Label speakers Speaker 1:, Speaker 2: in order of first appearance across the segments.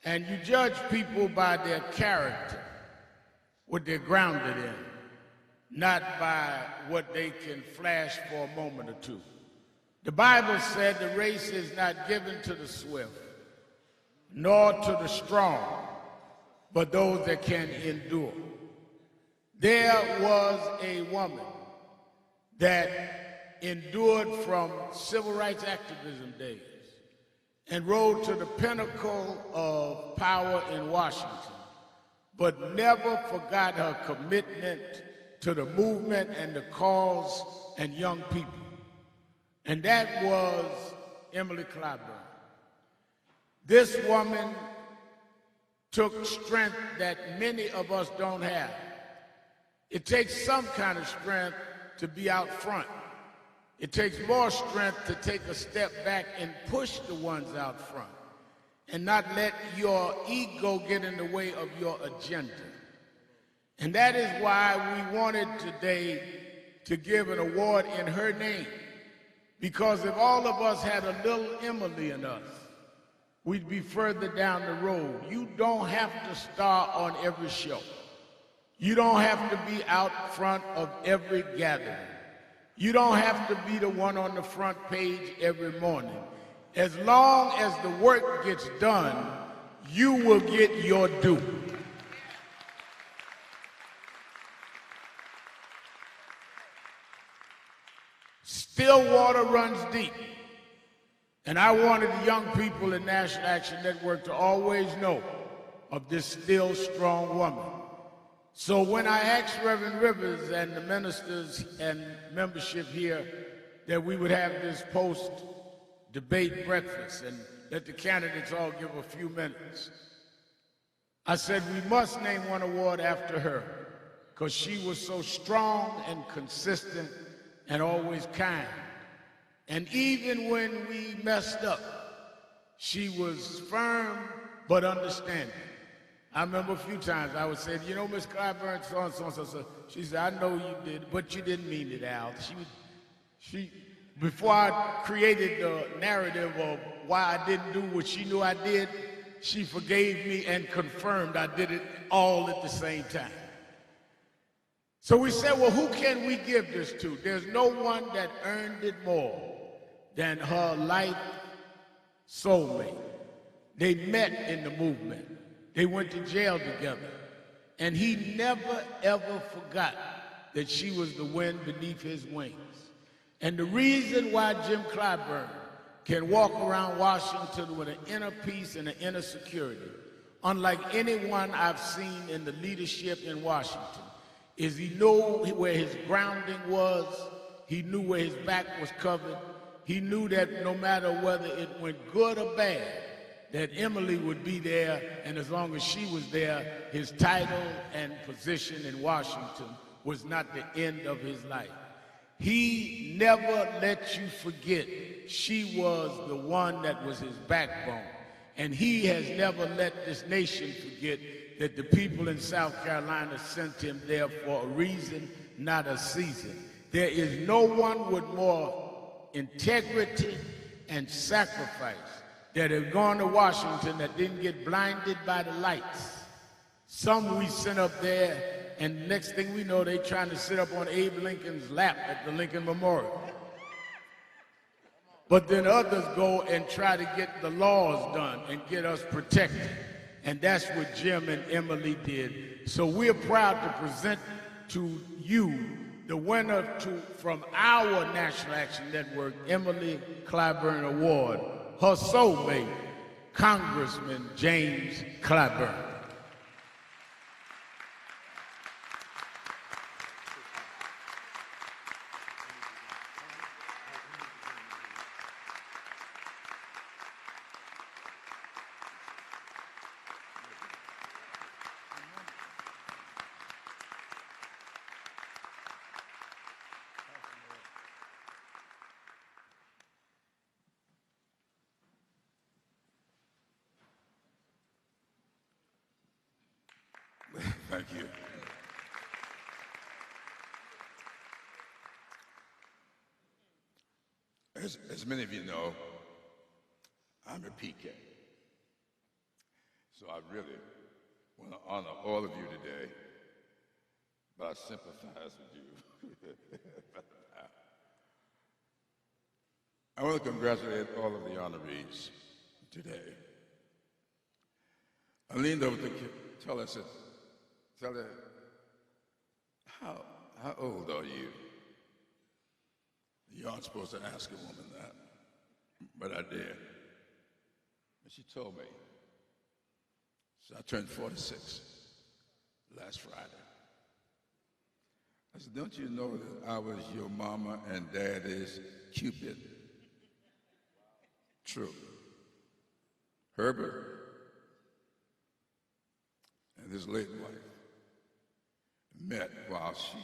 Speaker 1: And you judge people by their character, what they're grounded in, not by what they can flash for a moment or two. The Bible said the race is not given to the swift, nor to the strong, but those that can endure. There was a woman that endured from civil rights activism days and rose to the pinnacle of power in Washington, but never forgot her commitment to the movement and the cause and young people. And that was Emily Clyburn. This woman took strength that many of us don't have. It takes some kind of strength to be out front. It takes more strength to take a step back and push the ones out front and not let your ego get in the way of your agenda. And that is why we wanted today to give an award in her name, because if all of us had a little Emily in us, we'd be further down the road. You don't have to star on every show. You don't have to be out front of every gathering. You don't have to be the one on the front page every morning. As long as the work gets done, you will get your due. Still water runs deep. And I wanted the young people in National Action Network to always know of this still strong woman. So when I asked Reverend Rivers and the ministers and membership here that we would have this post-debate breakfast and let the candidates all give a few minutes, I said we must name one award after her because she was so strong and consistent and always kind. And even when we messed up, she was firm but understanding. I remember a few times I would say, you know, Miss Clyburn, so. She said, I know you did, but you didn't mean it, Al. She, before I created the narrative of why I didn't do what she knew I did, she forgave me and confirmed I did it all at the same time. So we said, well, who can we give this to? There's no one that earned it more than her life soulmate. They met in the movement. They went to jail together. And he never, ever forgot that she was the wind beneath his wings. And the reason why Jim Clyburn can walk around Washington with an inner peace and an inner security, unlike anyone I've seen in the leadership in Washington, is he knew where his grounding was, he knew where his back was covered, he knew that no matter whether it went good or bad, that Emily would be there, and as long as she was there, his title and position in Washington was not the end of his life. He never let you forget she was the one that was his backbone. And he has never let this nation forget that the people in South Carolina sent him there for a reason, not a season. There is no one with more integrity and sacrifice that have gone to Washington that didn't get blinded by the lights. Some we sent up there, and next thing we know, they trying to sit up on Abe Lincoln's lap at the Lincoln Memorial. But then others go and try to get the laws done and get us protected. And that's what Jim and Emily did. So we're proud to present to you the winner from our National Action Network, Emily Clyburn Award, her soulmate, Congressman James Clyburn.
Speaker 2: Thank you. As many of you know, I'm a PK. So I really want to honor all of you today, but I sympathize with you. I want to congratulate all of the honorees today. I leaned over to tell her, I said, tell her, how old are you? You aren't supposed to ask a woman that, but I did. And she told me. So I turned 46 last Friday. I said, don't you know that I was your mama and daddy's Cupid? True. Herbert and his late wife met while she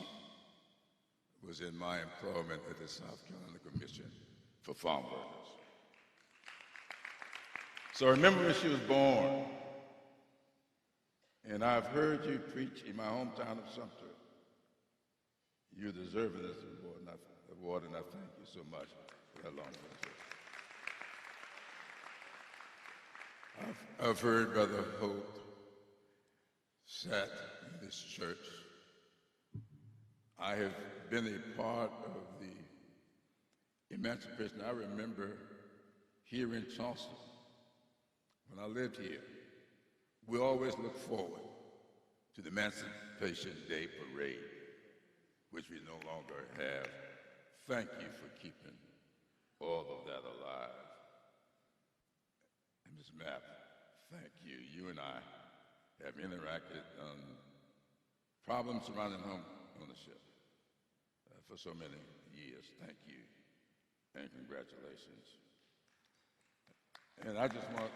Speaker 2: was in my employment at the South Carolina Commission for Farm Workers. So I remember when she was born, and I've heard you preach in my hometown of Sumter. You're deserving of this award, and I thank you so much for that long visit. I've heard Brother Hope sat in this church. I have been a part of the emancipation. I remember here in Charleston, when I lived here, we always look forward to the Emancipation Day Parade, which we no longer have. Thank you for keeping all of that alive. And Ms. Mapp, thank you. You and I have interacted on problems surrounding home ownership for so many years. Thank you, and congratulations. And I just want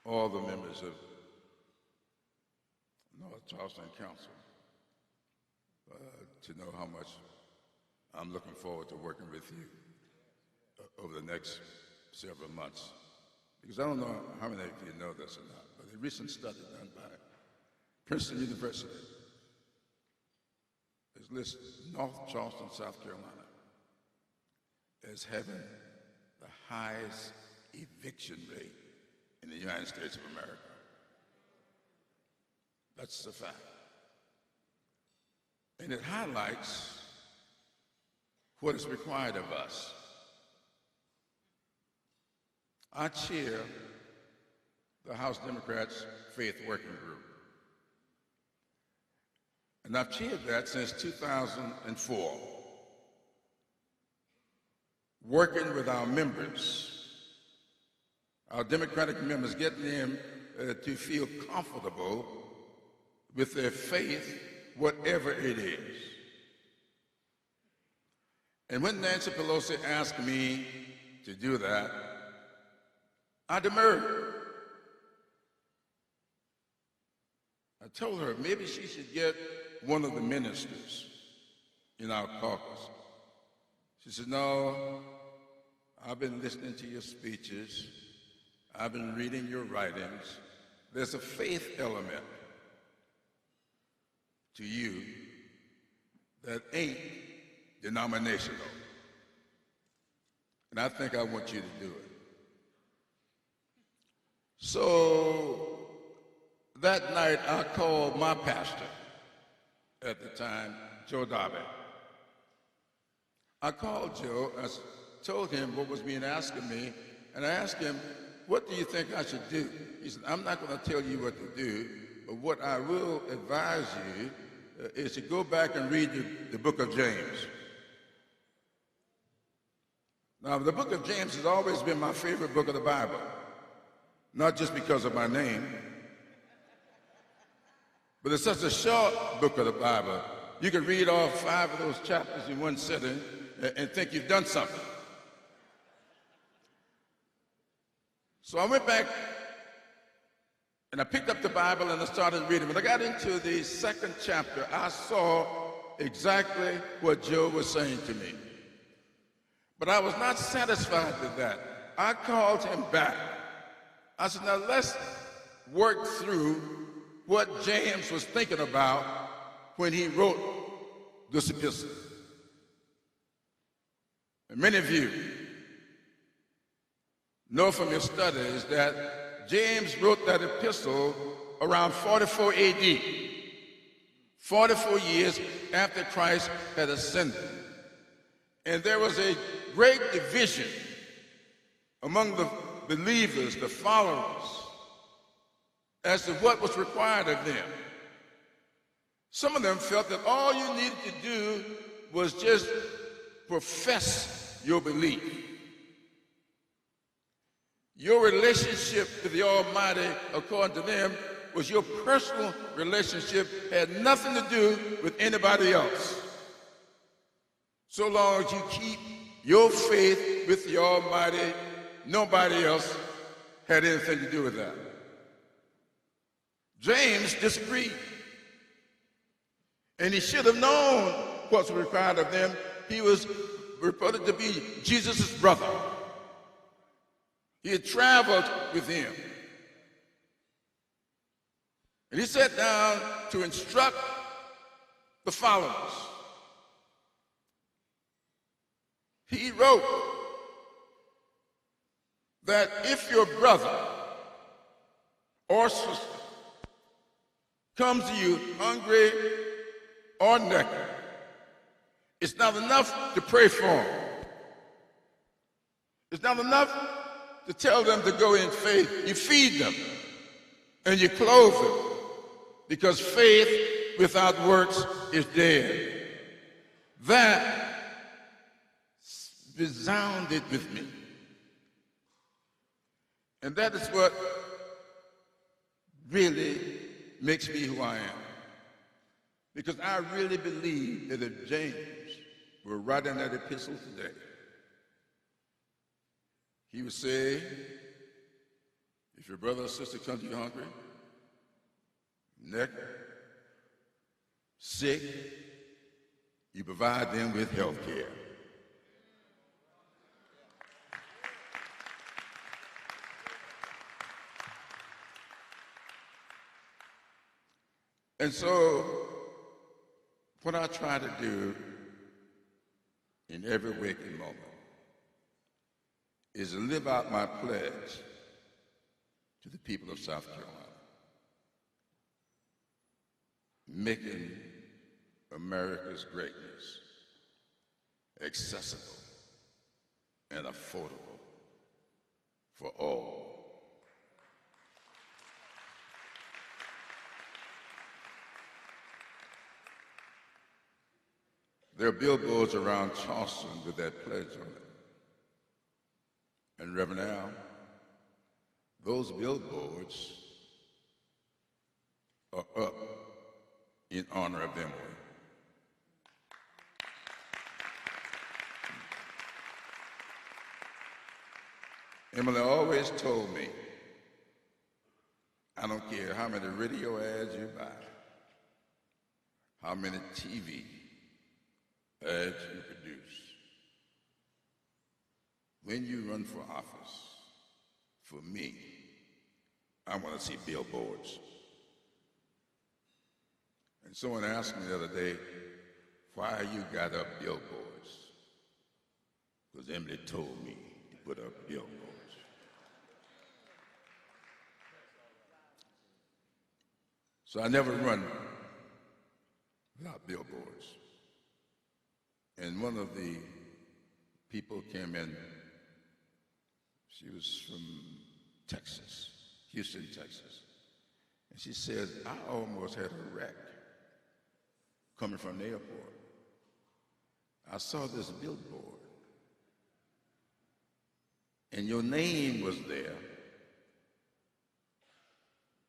Speaker 2: all the members of North Charleston Council to know how much I'm looking forward to working with you over the next several months. Because I don't know how many of you know this or not, but a recent study done by Princeton University has listed North Charleston, South Carolina as having the highest eviction rate in the United States of America. That's a fact. And it highlights what is required of us. I chair the House Democrats' Faith Working Group. And I've chaired that since 2004. working with our members, our Democratic members, getting them to feel comfortable with their faith, whatever it is. And when Nancy Pelosi asked me to do that, I demurred. I told her maybe she should get one of the ministers in our caucus. She said, no, I've been listening to your speeches. I've been reading your writings. There's a faith element to you that ain't denominational. And I think I want you to do it. So that night I called my pastor at the time, Joe Darby. I called Joe, I told him what was being asked of me, and I asked him, what do you think I should do? He said, I'm not going to tell you what to do, but what I will advise you is to go back and read the book of James. Now, the book of James has always been my favorite book of the Bible, not just because of my name, but it's such a short book of the Bible. You can read all 5 of those chapters in one sitting and think you've done something. So I went back and I picked up the Bible and I started reading. When I got into the 2nd chapter, I saw exactly what Joe was saying to me. But I was not satisfied with that. I called him back. I said, now let's work through what James was thinking about when he wrote this epistle. And many of you know from your studies that James wrote that epistle around 44 AD, 44 years after Christ had ascended. And there was a great division among the believers, the followers, as to what was required of them. Some of them felt that all you needed to do was just profess your belief. Your relationship with the Almighty, according to them, was your personal relationship, had nothing to do with anybody else. So long as you keep your faith with the Almighty, nobody else had anything to do with that. James disagreed. And he should have known what's required of them. He was reported to be Jesus' brother. He had traveled with him. And he sat down to instruct the followers. He wrote that if your brother or sister comes to you hungry or naked, it's not enough to pray for them. It's not enough to tell them to go in faith. You feed them and you clothe them, because faith without works is dead. That resounded with me. And that is what really makes me who I am. Because I really believe that if James were writing that epistle today, he would say, if your brother or sister comes to you hungry, naked, sick, you provide them with health care. And so, what I try to do in every waking moment is to live out my pledge to the people of South Carolina, making America's greatness accessible and affordable for all. There are billboards around Charleston with that pledge on it. Reverend Al, those billboards are up in honor of Emily. Emily always told me, I don't care how many radio ads you buy, how many TV ads you produce, when you run for office, for me, I want to see billboards. And someone asked me the other day, why you got up billboards? Because Emily told me to put up billboards. So I never run without billboards. And one of the people came in, she was from Texas, Houston, Texas. And she said, I almost had a wreck coming from the airport. I saw this billboard, and your name was there,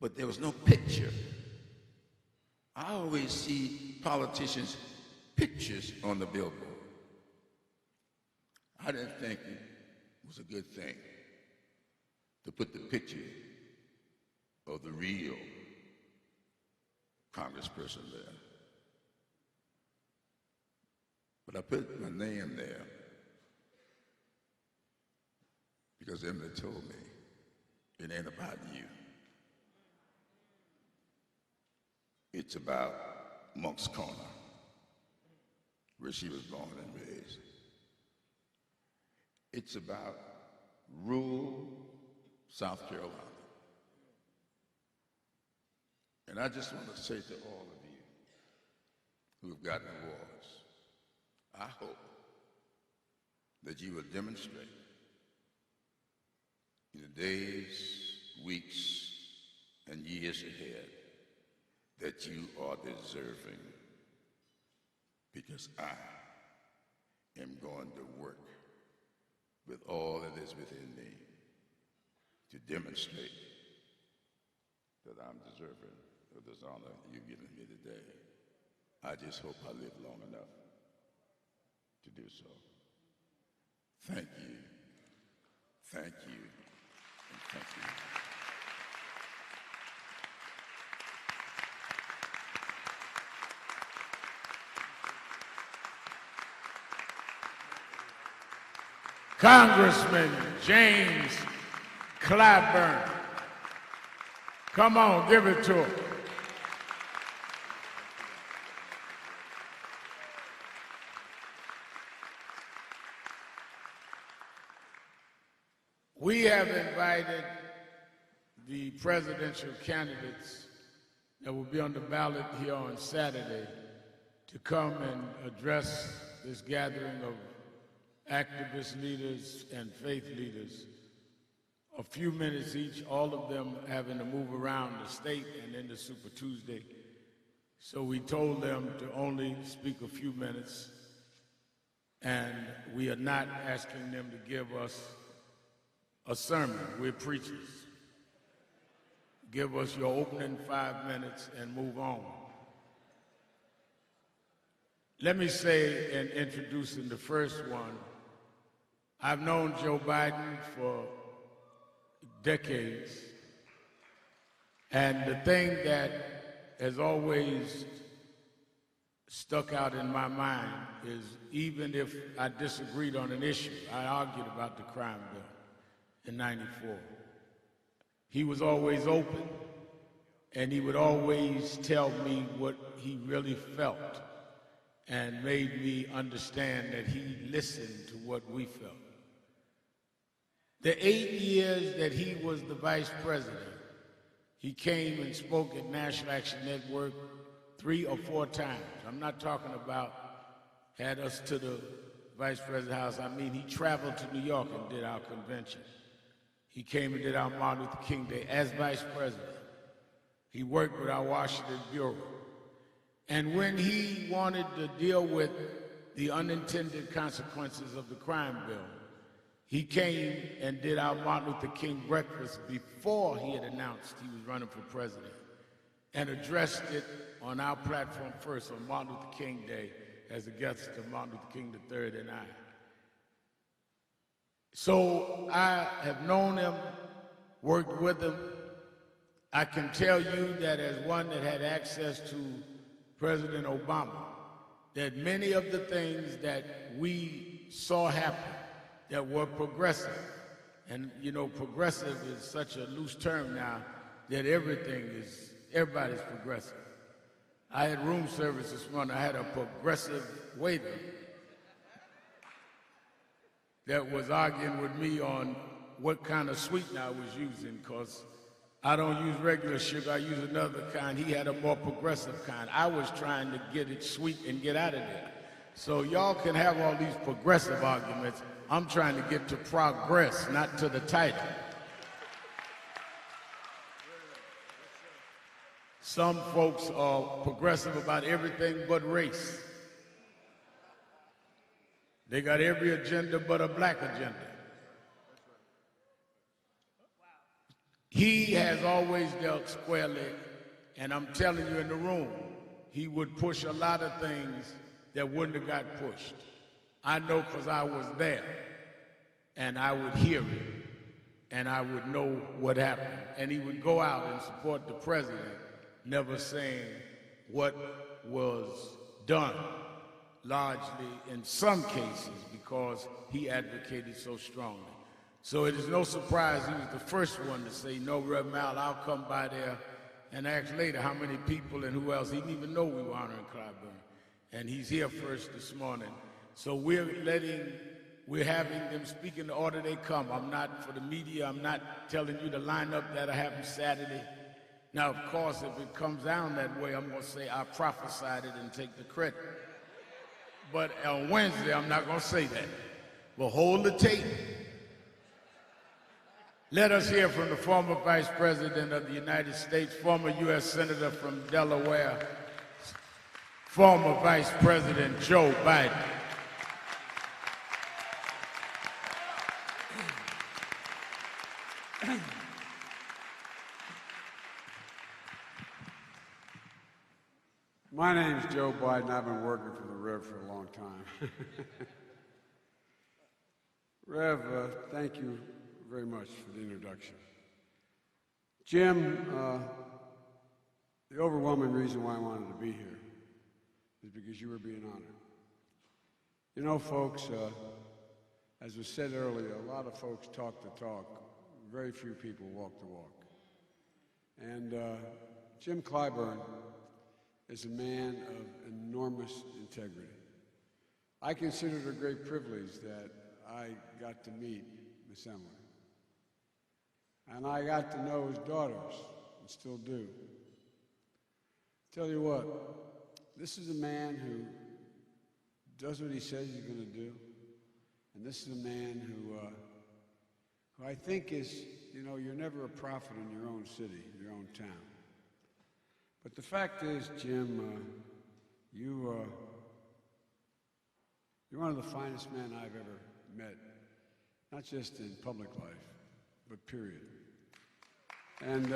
Speaker 2: but there was no picture. I always see politicians' pictures on the billboard. I didn't think it was a good thing to put the picture of the real congressperson there. But I put my name there because Emily told me it ain't about you. It's about Monk's Corner, where she was born and raised. It's about rural South Carolina. And I just want to say to all of you who have gotten awards, I hope that you will demonstrate in the days, weeks, and years ahead that you are deserving, because I am going to work with all that is within me to demonstrate that I'm deserving of this honor you've given me today. I just hope I live long enough to do so. Thank you, and thank you.
Speaker 1: Congressman James Clyburn. Come on, give it to him. We have invited the presidential candidates that will be on the ballot here on Saturday to come and address this gathering of activist leaders and faith leaders. A few minutes each, all of them having to move around the state and into Super Tuesday. So we told them to only speak a few minutes, and we are not asking them to give us a sermon. We're preachers. Give us your opening 5 minutes and move on. Let me say, in introducing the first one, I've known Joe Biden for decades, and the thing that has always stuck out in my mind is, even if I disagreed on an issue, I argued about the crime bill in '94. He was always open, and he would always tell me what he really felt and made me understand that he listened to what we felt. The 8 years that he was the vice president, he came and spoke at National Action Network 3 or 4 times. I'm not talking about had us to the vice president's house. I mean, he traveled to New York and did our convention. He came and did our Martin Luther King Day as vice president. He worked with our Washington Bureau. And when he wanted to deal with the unintended consequences of the crime bill, He came and did our Martin Luther King breakfast before he had announced he was running for president, and addressed it on our platform first on Martin Luther King Day as a guest of Martin Luther King III and I. So I have known him, worked with him. I can tell you that as one that had access to President Obama, that many of the things that we saw happen that were progressive, and you know, progressive is such a loose term now that everybody's progressive. I had room service this morning. I had a progressive waiter that was arguing with me on what kind of sweetener I was using, because I don't use regular sugar, I use another kind. He had a more progressive kind. I was trying to get it sweet and get out of there. So y'all can have all these progressive arguments. I'm trying to get to progress, not to the title. Some folks are progressive about everything but race. They got every agenda but a black agenda. He has always dealt squarely, and I'm telling you in the room, he would push a lot of things that wouldn't have got pushed. I know because I was there, and I would hear it, and I would know what happened. And he would go out and support the president, never saying what was done, largely in some cases because he advocated so strongly. So it is no surprise he was the first one to say, no, Rev. Mal, I'll come by there and ask later how many people and who else. He didn't even know we were honoring Clyburn. And he's here first this morning. So we're having them speak in the order they come. I'm not, for the media, I'm not telling you the lineup that'll happen Saturday. Now, of course, if it comes down that way, I'm going to say I prophesied it and take the credit. But on Wednesday, I'm not going to say that. But hold the tape. Let us hear from the former Vice President of the United States, former U.S. Senator from Delaware, former Vice President Joe Biden.
Speaker 3: My name's Joe Biden. I've been working for the Rev for a long time. Rev, thank you very much for the introduction. Jim, the overwhelming reason why I wanted to be here is because you were being honored. You know, folks, as was said earlier, a lot of folks talk the talk, very few people walk the walk. And Jim Clyburn is a man of enormous integrity. I consider it a great privilege that I got to meet Miss Emily. And I got to know his daughters, and still do. Tell you what, this is a man who does what he says he's going to do. And this is a man who I think is, you know, you're never a prophet in your own city, your own town. But the fact is, Jim, you're one of the finest men I've ever met, not just in public life, but period. And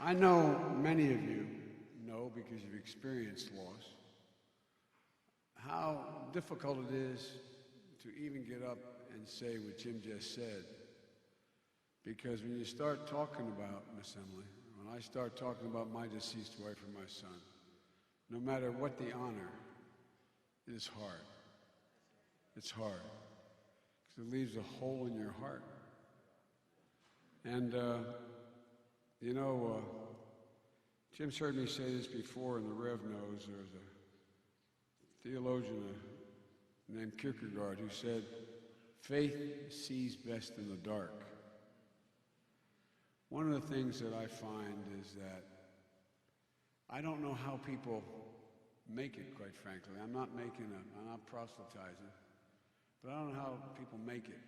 Speaker 3: I know many of you know, because you've experienced loss, how difficult it is to even get up and say what Jim just said. Because when you start talking about Miss Emily, when I start talking about my deceased wife or my son, no matter what the honor, it is hard. It's hard. Because it leaves a hole in your heart. And, you know, Jim's heard me say this before, and the Rev knows. There was a theologian named Kierkegaard who said, faith sees best in the dark. One of the things that I find is that I don't know how people make it, quite frankly. I'm not proselytizing, but I don't know how people make it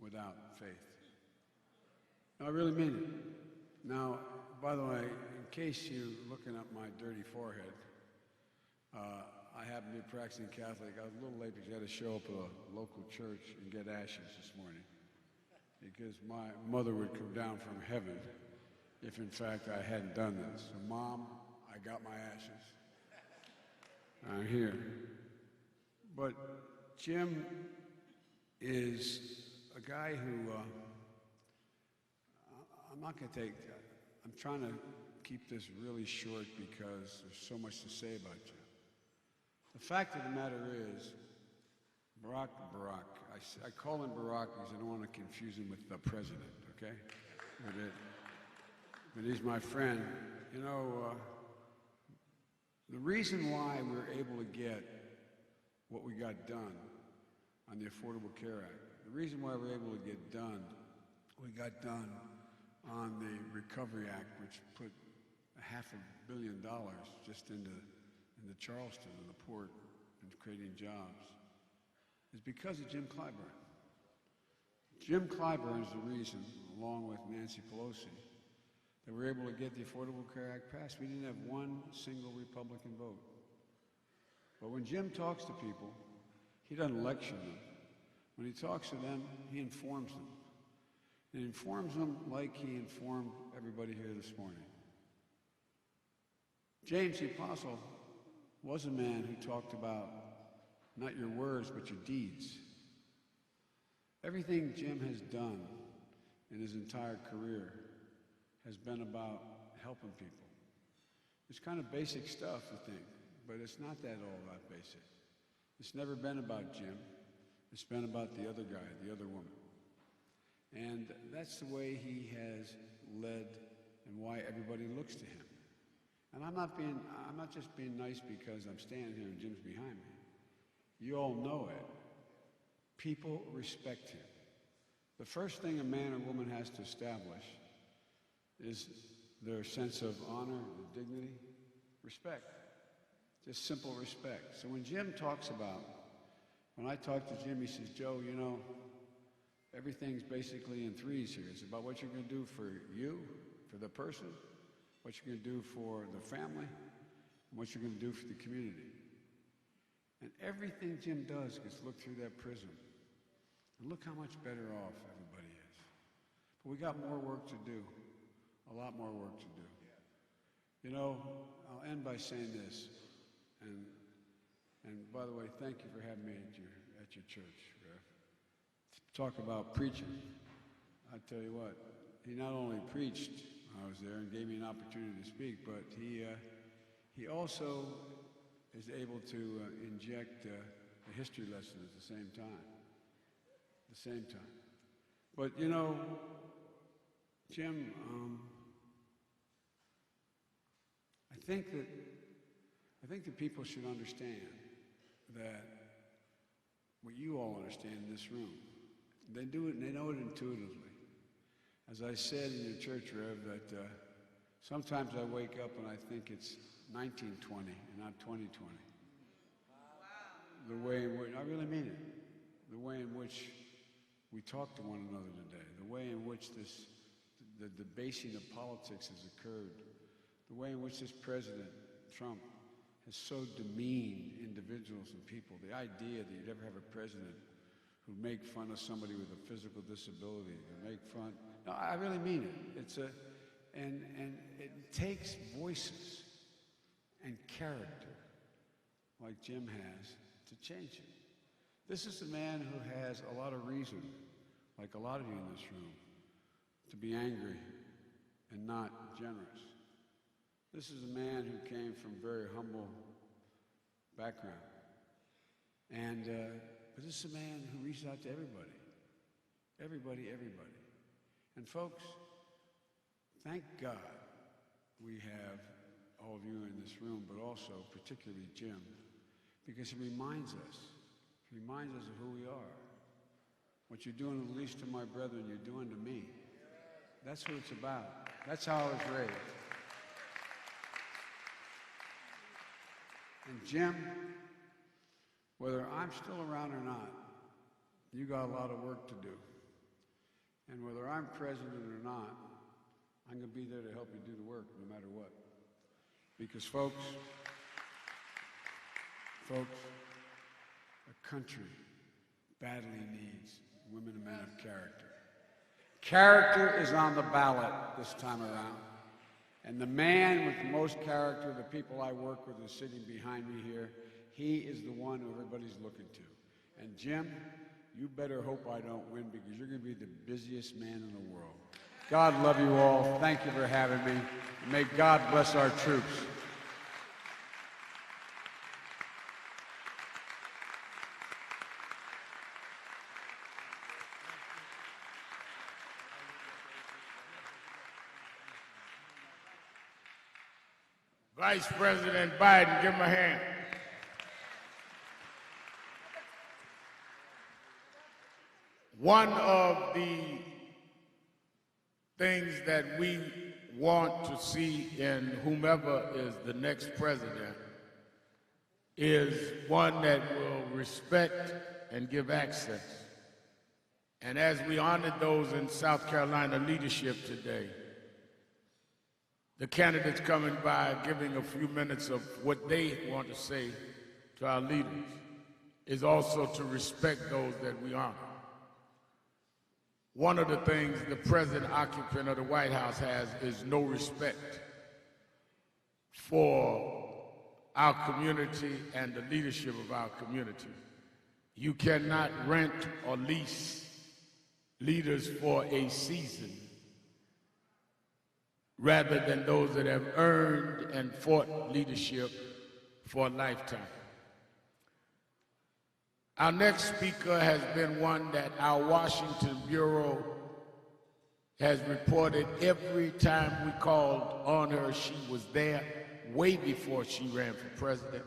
Speaker 3: without faith. No, I really mean it. Now, by the way, in case you're looking at my dirty forehead, I happen to be a practicing Catholic. I was a little late because I had to show up at a local church and get ashes this morning because my mother would come down from heaven if, in fact, I hadn't done this. So, Mom, I got my ashes. I'm here. But Jim is a guy who, I'm not going to take, I'm trying to keep this really short because there's so much to say about Jim. The fact of the matter is, Barack, I call him Barack because I don't want to confuse him with the president, okay? But he's my friend. You know, the reason why we're able to get what we got done on the Affordable Care Act, the reason why we're able to get done what we got done on the Recovery Act, which put $500 million just into Charleston and the port and creating jobs, is because of Jim Clyburn. Jim Clyburn is the reason, along with Nancy Pelosi, that we're able to get the Affordable Care Act passed. We didn't have one single Republican vote. But when Jim talks to people, he doesn't lecture them. When he talks to them, he informs them. And he informs them like he informed everybody here this morning. James the Apostle was a man who talked about not your words, but your deeds. Everything Jim has done in his entire career has been about helping people. It's kind of basic stuff, I think, but it's not that all that basic. It's never been about Jim. It's been about the other guy, the other woman. And that's the way he has led and why everybody looks to him. And I'm not just being nice because I'm standing here and Jim's behind me. You all know it. People respect him. The first thing a man or woman has to establish is their sense of honor, dignity, respect. Just simple respect. So when Jim talks about, when I talk to Jim, he says, Joe, you know, everything's basically in threes here. It's about what you're going to do for you, for the person, what you're going to do for the family, and what you're going to do for the community. And everything Jim does gets looked through that prism. And look how much better off everybody is. But we got more work to do, a lot more work to do. You know, I'll end by saying this, and by the way, thank you for having me at your church, Rev. Talk about preaching. I tell you what, he not only preached when I was there and gave me an opportunity to speak, but he also is able to inject a history lesson at the same time. But you know, Jim, I think that people should understand that what you all understand in this room. They do it and they know it intuitively. As I said in your church, Rev, that sometimes I wake up and I think it's 1920 and not 2020. Wow. The way in which, I really mean it, the way in which we talk to one another today, the way in which the debasing of politics has occurred, the way in which this President, Trump, has so demeaned individuals and people, the idea that you'd ever have a president who make fun of somebody with a physical disability, who make fun, no, I really mean it. And it takes voices and character like Jim has to change it. This is a man who has a lot of reason, like a lot of you in this room, to be angry and not generous. This is a man who came from very humble background. But this is a man who reaches out to everybody. Everybody. And folks, thank God we have all of you in this room, but also particularly Jim, because he reminds us of who we are. What you're doing the least to my brethren, you're doing to me. That's what it's about. That's how I was raised. And Jim, whether I'm still around or not, you got a lot of work to do. And whether I'm president or not, I'm going to be there to help you do the work no matter what. Because folks, Folks, a country badly needs women and men of character. Character is on the ballot this time around. And the man with the most character, the people I work with is sitting behind me here. He is the one who everybody's looking to. And Jim, you better hope I don't win because you're going to be the busiest man in the world. God love you all. Thank you for having me. And may God bless our troops.
Speaker 1: Vice President Biden, give him a hand. One of the things that we want to see in whomever is the next president is one that will respect and give access. And as we honored those in South Carolina leadership today, the candidates coming by giving a few minutes of what they want to say to our leaders is also to respect those that we honor. One of the things the present occupant of the White House has is no respect for our community and the leadership of our community. You cannot rent or lease leaders for a season rather than those that have earned and fought leadership for a lifetime. Our next speaker has been one that our Washington Bureau has reported every time we called on her, she was there way before she ran for president.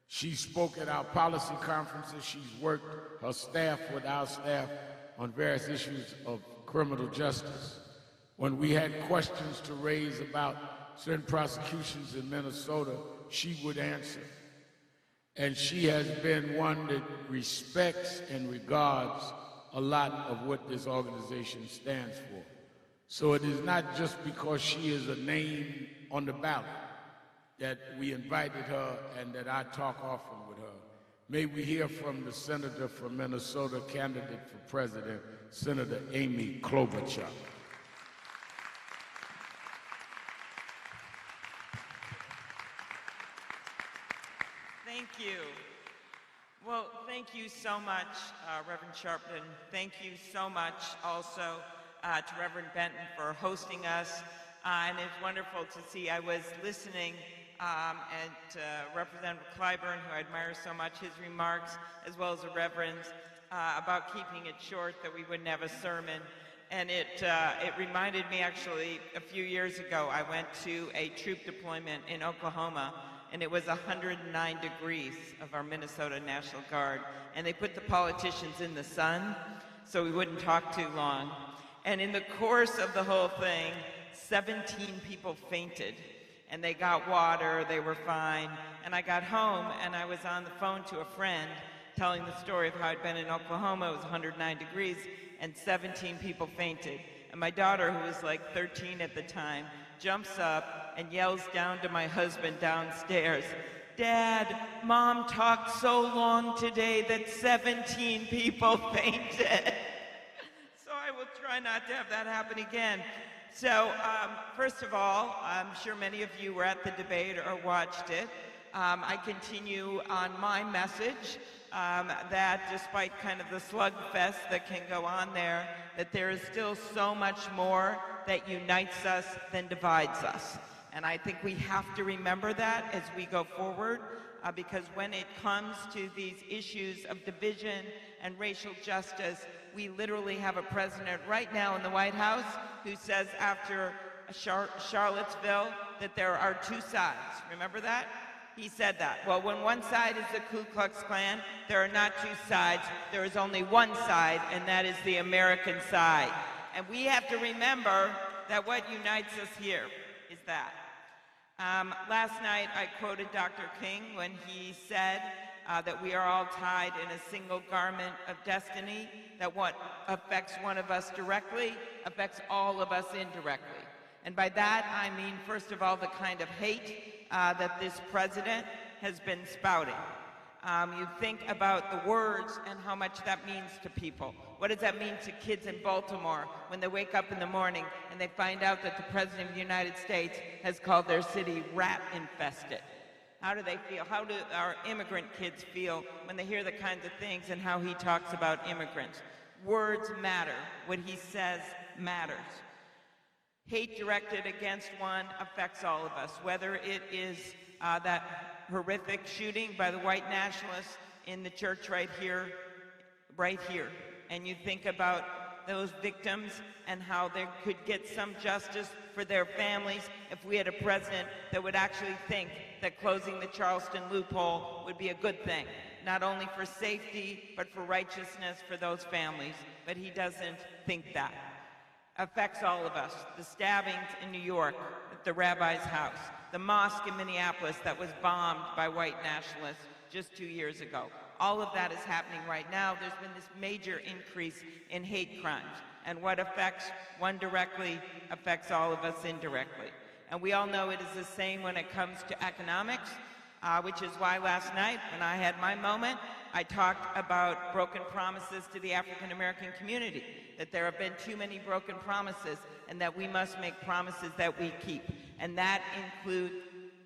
Speaker 1: She spoke at our policy conferences. She's worked her staff with our staff on various issues of criminal justice. When we had questions to raise about certain prosecutions in Minnesota, she would answer. And she has been one that respects and regards a lot of what this organization stands for. So it is not just because she is a name on the ballot that we invited her and that I talk often with her. May we hear from the senator from Minnesota, candidate for president, Senator Amy Klobuchar.
Speaker 4: Thank you. Well, thank you so much, Reverend Sharpton. Thank you so much also to Reverend Benton for hosting us. And it's wonderful to see, I was listening and Representative Clyburn, who I admire so much, his remarks, as well as the Reverend's, about keeping it short, that we wouldn't have a sermon. And it reminded me, actually, a few years ago, I went to a troop deployment in Oklahoma, and it was 109 degrees of our Minnesota National Guard. And they put the politicians in the sun so we wouldn't talk too long. And in the course of the whole thing, 17 people fainted. And they got water, they were fine. And I got home and I was on the phone to a friend telling the story of how I'd been in Oklahoma. It was 109 degrees and 17 people fainted. And my daughter, who was like 13 at the time, jumps up and yells down to my husband downstairs, "Dad, Mom talked so long today that 17 people fainted." So I will try not to have that happen again. So first of all, I'm sure many of you were at the debate or watched it. I continue on my message that despite kind of the slugfest that can go on there, that there is still so much more that unites us than divides us. And I think we have to remember that as we go forward, because when it comes to these issues of division and racial justice, we literally have a president right now in the White House who says after Charlottesville that there are two sides. Remember that? He said that. Well, when one side is the Ku Klux Klan, there are not two sides. There is only one side, and that is the American side. And we have to remember that what unites us here is that. Last night, I quoted Dr. King when he said that we are all tied in a single garment of destiny, that what affects one of us directly affects all of us indirectly. And by that, I mean, first of all, the kind of hate that this president has been spouting. You think about the words and how much that means to people. What does that mean to kids in Baltimore when they wake up in the morning and they find out that the President of the United States has called their city rat-infested? How do they feel? How do our immigrant kids feel when they hear the kinds of things and how he talks about immigrants? Words matter. What he says matters. Hate directed against one affects all of us, whether it is that horrific shooting by the white nationalists in the church right here, and you think about those victims and how they could get some justice for their families if we had a president that would actually think that closing the Charleston loophole would be a good thing, not only for safety, but for righteousness for those families. But he doesn't think that. Affects all of us. The stabbings in New York at the rabbi's house, the mosque in Minneapolis that was bombed by white nationalists just 2 years ago. All of that is happening right now. There's been this major increase in hate crimes. And what affects one directly affects all of us indirectly. And we all know it is the same when it comes to economics, which is why last night when I had my moment, I talked about broken promises to the African American community, that there have been too many broken promises and that we must make promises that we keep. And that includes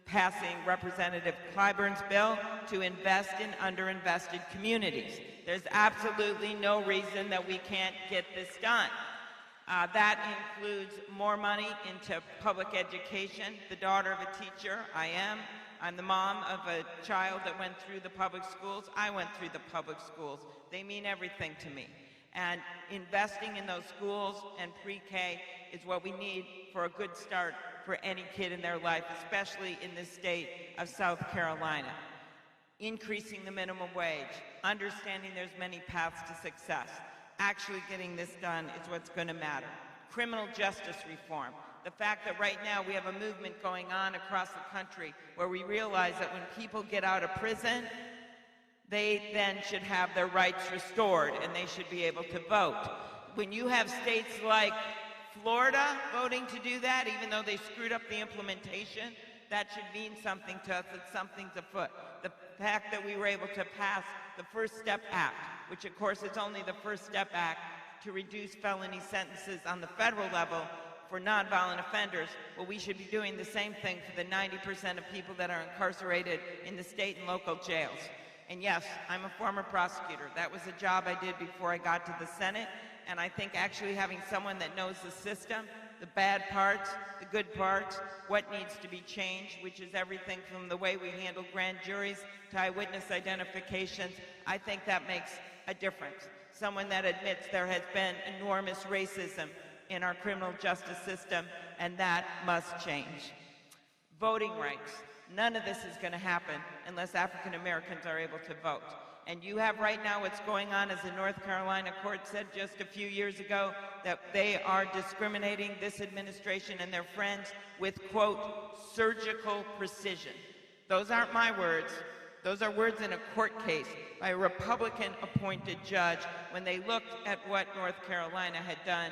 Speaker 4: passing Representative Clyburn's bill to invest in underinvested communities. There's absolutely no reason that we can't get this done. That includes more money into public education. The daughter of a teacher, I'm the mom of a child that went through the public schools. I went through the public schools. They mean everything to me. And investing in those schools and pre-K is what we need for a good start for any kid in their life, especially in the state of South Carolina. Increasing the minimum wage, understanding there's many paths to success. Actually getting this done is what's going to matter. Criminal justice reform. The fact that right now we have a movement going on across the country where we realize that when people get out of prison, they then should have their rights restored and they should be able to vote. When you have states like Florida voting to do that, even though they screwed up the implementation, that should mean something to us, that something's afoot. The fact that we were able to pass the First Step Act, which of course is only the First Step Act to reduce felony sentences on the federal level for nonviolent offenders, well, we should be doing the same thing for the 90% of people that are incarcerated in the state and local jails. And yes, I'm a former prosecutor. That was a job I did before I got to the Senate, and I think actually having someone that knows the system, the bad parts, the good parts, what needs to be changed, which is everything from the way we handle grand juries to eyewitness identifications, I think that makes a difference. Someone that admits there has been enormous racism in our criminal justice system, and that must change. Voting rights. None of this is going to happen unless African Americans are able to vote. And you have right now what's going on, as the North Carolina court said just a few years ago, that they are discriminating this administration and their friends with, quote, surgical precision. Those aren't my words. Those are words in a court case by a Republican-appointed judge when they looked at what North Carolina had done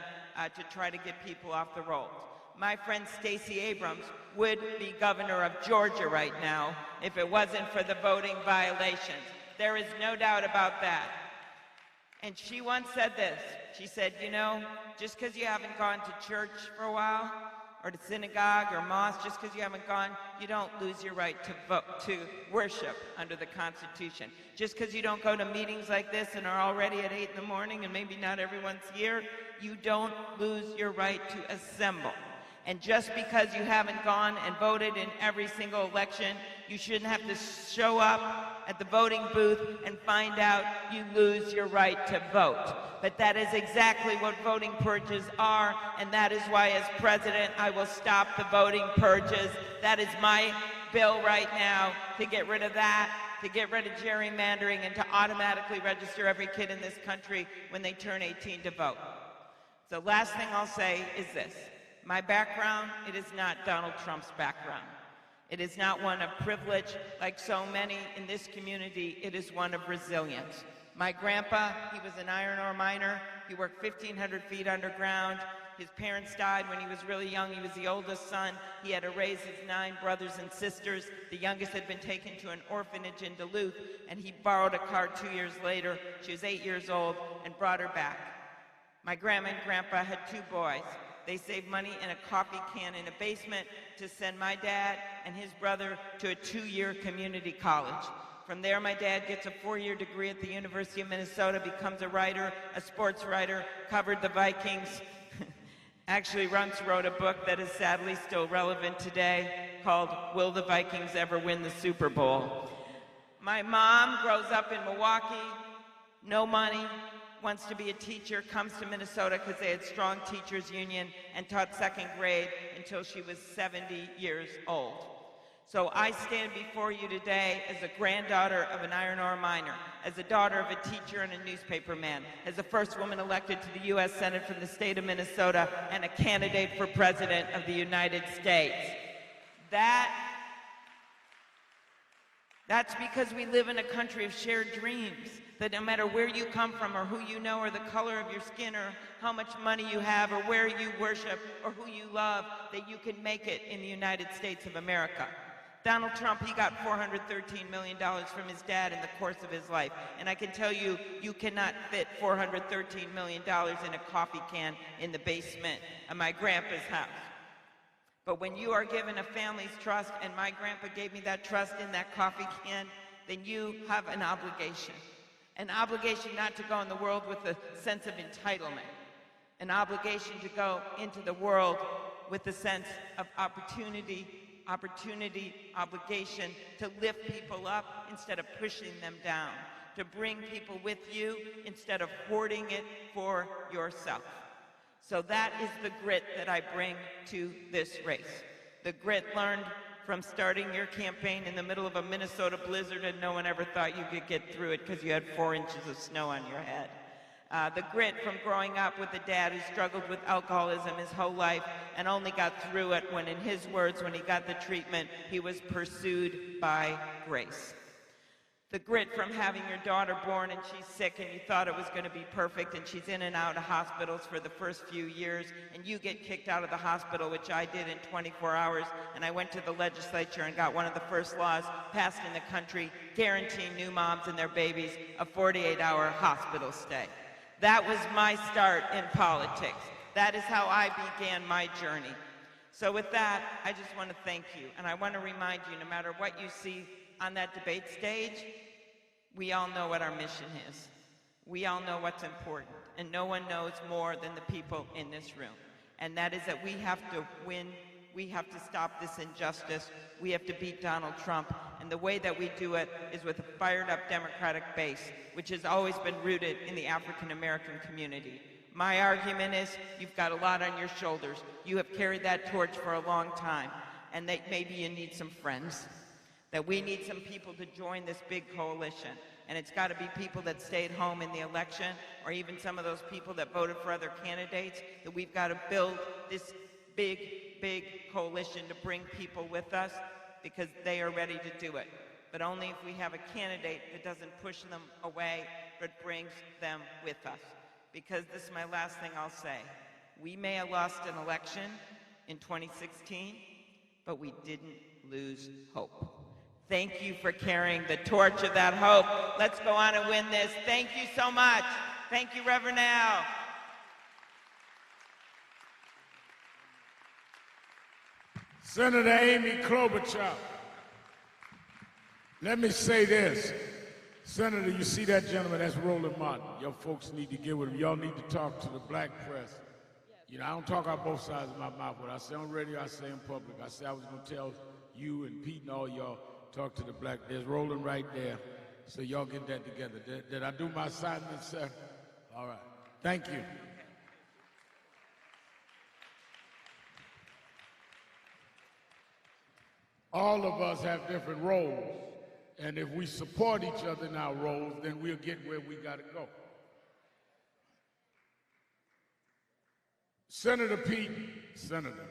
Speaker 4: to try to get people off the rolls. My friend Stacey Abrams would be governor of Georgia right now if it wasn't for the voting violations. There is no doubt about that. And she once said this. She said, you know, just because you haven't gone to church for a while, or to synagogue or mosque, just because you haven't gone, you don't lose your right to vote, to worship under the Constitution. Just because you don't go to meetings like this and are already at 8 in the morning and maybe not everyone's here, you don't lose your right to assemble. And just because you haven't gone and voted in every single election, you shouldn't have to show up at the voting booth and find out you lose your right to vote. But that is exactly what voting purges are, and that is why, as president, I will stop the voting purges. That is my bill right now, to get rid of that, to get rid of gerrymandering, and to automatically register every kid in this country when they turn 18 to vote. So last thing I'll say is this. My background, it is not Donald Trump's background. It is not one of privilege like so many in this community. It is one of resilience. My grandpa, he was an iron ore miner. He worked 1,500 feet underground. His parents died when he was really young. He was the oldest son. He had to raise his 9 brothers and sisters. The youngest had been taken to an orphanage in Duluth, and he borrowed a car 2 years later. She was 8 years old and brought her back. My grandma and grandpa had 2 boys. They saved money in a coffee can in a basement to send my dad and his brother to a 2-year community college. From there, my dad gets a 4-year degree at the University of Minnesota, becomes a writer, a sports writer, covered the Vikings. Actually, once wrote a book that is sadly still relevant today called Will the Vikings Ever Win the Super Bowl? My mom grows up in Milwaukee, no money, wants to be a teacher, comes to Minnesota because they had strong teachers union, and taught 2nd grade until she was 70 years old. So I stand before you today as a granddaughter of an iron ore miner, as a daughter of a teacher and a newspaper man, as the first woman elected to the U.S. Senate from the state of Minnesota, and a candidate for President of the United States. That's because we live in a country of shared dreams, that no matter where you come from or who you know or the color of your skin or how much money you have or where you worship or who you love, that you can make it in the United States of America. Donald Trump, he got $413 million from his dad in the course of his life. And I can tell you, you cannot fit $413 million in a coffee can in the basement of my grandpa's house. But when you are given a family's trust, and my grandpa gave me that trust in that coffee can, then you have an obligation. An obligation not to go in the world with a sense of entitlement. An obligation to go into the world with a sense of opportunity, obligation to lift people up instead of pushing them down, to bring people with you instead of hoarding it for yourself. So that is the grit that I bring to this race. The grit learned from starting your campaign in the middle of a Minnesota blizzard and no one ever thought you could get through it because you had 4 inches of snow on your head. The grit from growing up with a dad who struggled with alcoholism his whole life and only got through it when, in his words, when he got the treatment, he was pursued by grace. The grit from having your daughter born and she's sick and you thought it was going to be perfect and she's in and out of hospitals for the first few years and you get kicked out of the hospital, which I did in 24 hours, and I went to the legislature and got one of the first laws passed in the country guaranteeing new moms and their babies a 48-hour hospital stay. That was my start in politics. That is how I began my journey. So with that, I just want to thank you, and I want to remind you, no matter what you see on that debate stage, we all know what our mission is. We all know what's important, and no one knows more than the people in this room. And that is that we have to win, we have to stop this injustice, we have to beat Donald Trump, and the way that we do it is with a fired-up Democratic base, which has always been rooted in the African-American community. My argument is, you've got a lot on your shoulders. You have carried that torch for a long time, and that maybe you need some friends. That we need some people to join this big coalition. And it's got to be people that stayed home in the election, or even some of those people that voted for other candidates, that we've got to build this big coalition to bring people with us, because they are ready to do it. But only if we have a candidate that doesn't push them away, but brings them with us. Because this is my last thing I'll say. We may have lost an election in 2016, but we didn't lose hope. Thank you for carrying the torch of that hope. Let's go on and win this. Thank you so much. Thank you, Reverend Al.
Speaker 1: Senator Amy Klobuchar, let me say this. Senator, you see that gentleman, that's Roland Martin. Your folks need to get with him. Y'all need to talk to the black press. You know, I don't talk out both sides of my mouth. What I say on radio, I say in public. I say I was going to tell you and Pete and all y'all, talk to the black. There's Roland right there. So y'all get that together. Did I do my assignment, sir? All right. Thank you. All of us have different roles. And if we support each other in our roles, then we'll get where we got to go.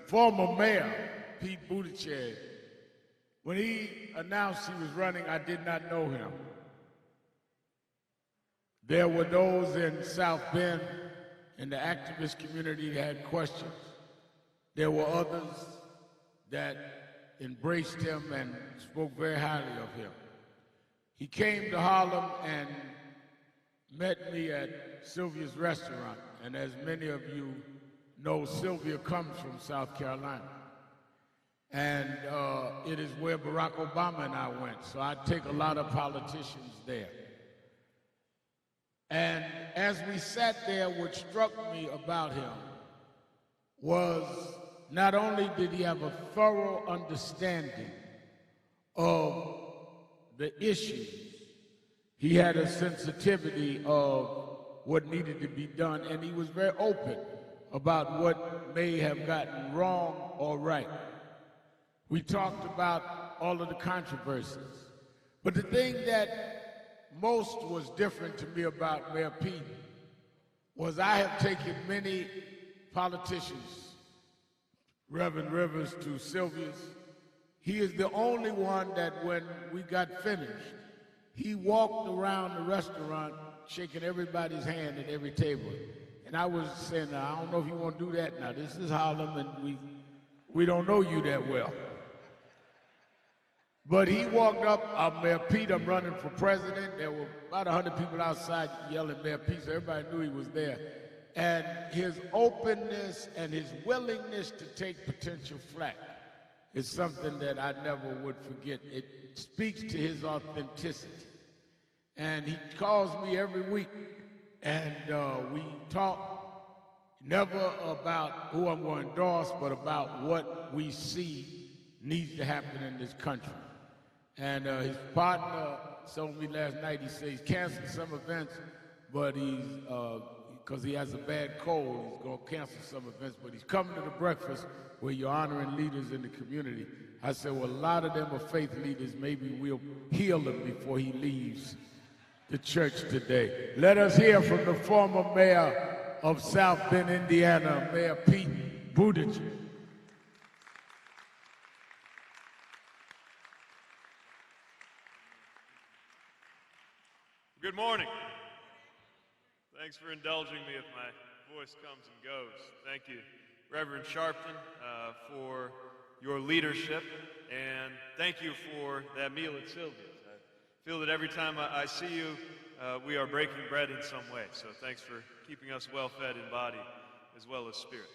Speaker 1: Former Mayor Pete Buttigieg, when he announced he was running, I did not know him. There were those in South Bend in the activist community that had questions. There were others that embraced him and spoke very highly of him. He came to Harlem and met me at Sylvia's restaurant, and as many of you know, Sylvia comes from South Carolina. And it is where Barack Obama and I went, so I take a lot of politicians there. And as we sat there, what struck me about him was not only did he have a thorough understanding of the issues, he had a sensitivity of what needed to be done, and he was very open about what may have gotten wrong or right. We talked about all of the controversies. But the thing that most was different to me about Mayor Pete was I have taken many politicians, Reverend Rivers to Sylvia's. He is the only one that when we got finished, he walked around the restaurant shaking everybody's hand at every table. And I was saying, I don't know if you want to do that now. This is Harlem, and we don't know you that well. But he walked up, Mayor Pete, I'm running for president. There were about 100 people outside yelling Mayor Pete, so everybody knew he was there. And his openness and his willingness to take potential flack is something that I never would forget. It speaks to his authenticity. And he calls me every week, and we talk never about who I'm going to endorse, but about what we see needs to happen in this country. And his partner told me last night, he says he's canceled some events, but he's, because he has a bad cold, he's going to cancel some events, but he's coming to the breakfast where you're honoring leaders in the community. I said, well, a lot of them are faith leaders. Maybe we'll heal him before he leaves the church today. Let us hear from the former mayor of South Bend, Indiana, Mayor Pete Buttigieg.
Speaker 5: Good morning. Thanks for indulging me if my voice comes and goes. Thank you, Reverend Sharpton, for your leadership, and thank you for that meal at Sylvia's. I feel that every time I see you, we are breaking bread in some way, so thanks for keeping us well-fed in body as well as spirit.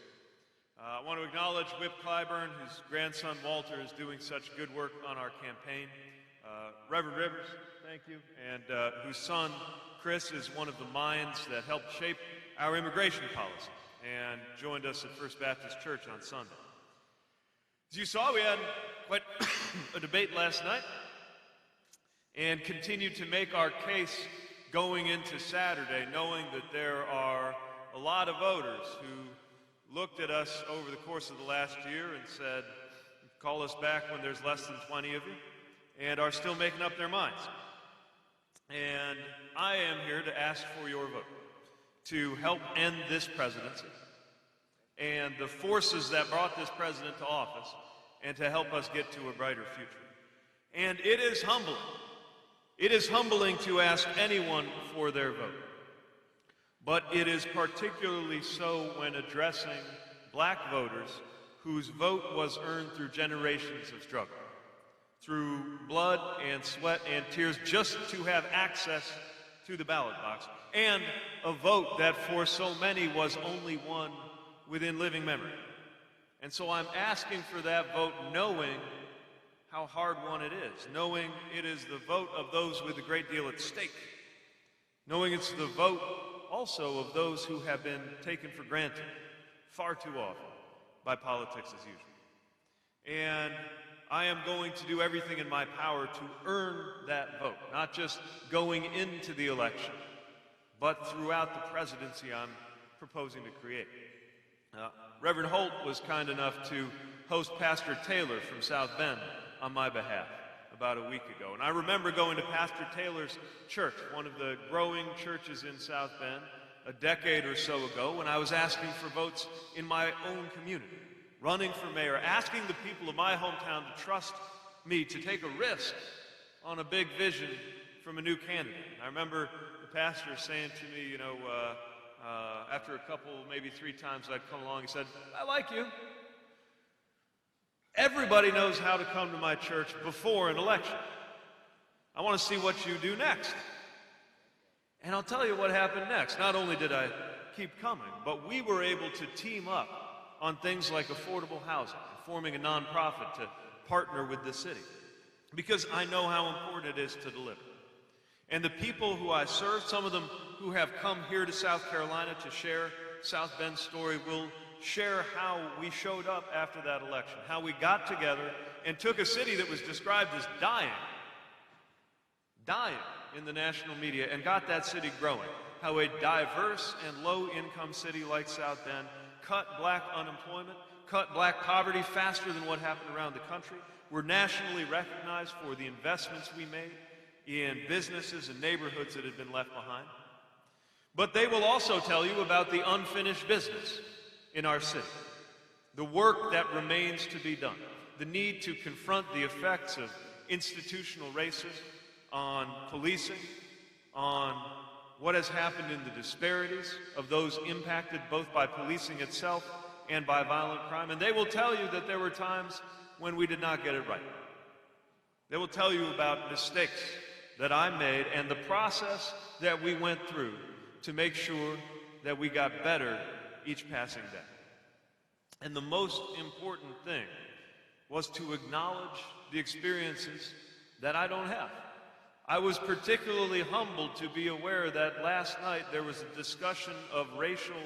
Speaker 5: I want to acknowledge Whip Clyburn, whose grandson Walter is doing such good work on our campaign. Reverend Rivers, thank you, and whose son Chris is one of the minds that helped shape our immigration policy and joined us at First Baptist Church on Sunday. As you saw, we had quite a debate last night and continued to make our case going into Saturday, knowing that there are a lot of voters who looked at us over the course of the last year and said, call us back when there's less than 20 of you, and are still making up their minds. And I am here to ask for your vote to help end this presidency and the forces that brought this president to office, and to help us get to a brighter future. And it is humbling. It is humbling to ask anyone for their vote. But it is particularly so when addressing black voters whose vote was earned through generations of struggle, through blood and sweat and tears, just to have access to the ballot box, and a vote that for so many was only one within living memory. And so I'm asking for that vote knowing how hard won it is, knowing it is the vote of those with a great deal at stake, knowing it's the vote also of those who have been taken for granted far too often by politics as usual. And I am going to do everything in my power to earn that vote, not just going into the election, but throughout the presidency I'm proposing to create. Reverend Holt was kind enough to host Pastor Taylor from South Bend on my behalf about a week ago. And I remember going to Pastor Taylor's church, one of the growing churches in South Bend, a decade or so ago, when I was asking for votes in my own community, running for mayor, asking the people of my hometown to trust me to take a risk on a big vision from a new candidate. I remember the pastor saying to me, after a couple, maybe 3 times I'd come along, he said, "I like you. Everybody knows how to come to my church before an election. I want to see what you do next." And I'll tell you what happened next. Not only did I keep coming, but we were able to team up on things like affordable housing, forming a nonprofit to partner with the city, because I know how important it is to deliver. And the people who I serve, some of them who have come here to South Carolina to share South Bend's story, will share how we showed up after that election, how we got together and took a city that was described as dying in the national media, and got that city growing. How a diverse and low-income city like South Bend cut black unemployment, cut black poverty faster than what happened around the country. We're nationally recognized for the investments we made in businesses and neighborhoods that had been left behind. But they will also tell you about the unfinished business in our city, the work that remains to be done, the need to confront the effects of institutional racism on policing, on what has happened in the disparities of those impacted both by policing itself and by violent crime. And they will tell you that there were times when we did not get it right. They will tell you about mistakes that I made and the process that we went through to make sure that we got better each passing day. And the most important thing was to acknowledge the experiences that I don't have. I was particularly humbled to be aware that last night there was a discussion of racial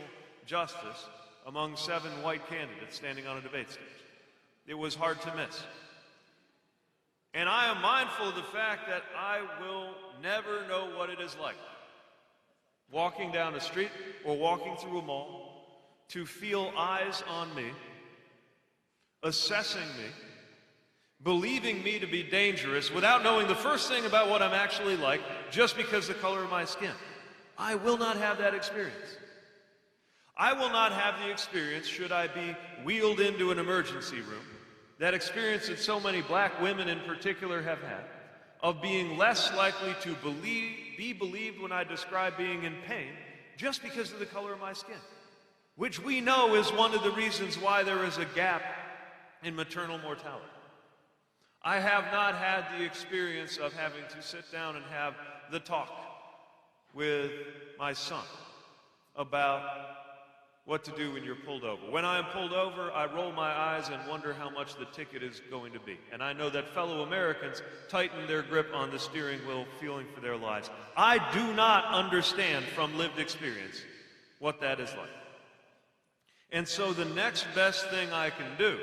Speaker 5: justice among 7 white candidates standing on a debate stage. It was hard to miss. And I am mindful of the fact that I will never know what it is like, walking down a street or walking through a mall, to feel eyes on me, assessing me, believing me to be dangerous without knowing the first thing about what I'm actually like, just because of the color of my skin. I will not have that experience. I will not have the experience, should I be wheeled into an emergency room, that experience that so many black women in particular have had, of being less likely to be believed when I describe being in pain just because of the color of my skin, which we know is one of the reasons why there is a gap in maternal mortality. I have not had the experience of having to sit down and have the talk with my son about what to do when you're pulled over. When I am pulled over, I roll my eyes and wonder how much the ticket is going to be. And I know that fellow Americans tighten their grip on the steering wheel, feeling for their lives. I do not understand from lived experience what that is like. And so the next best thing I can do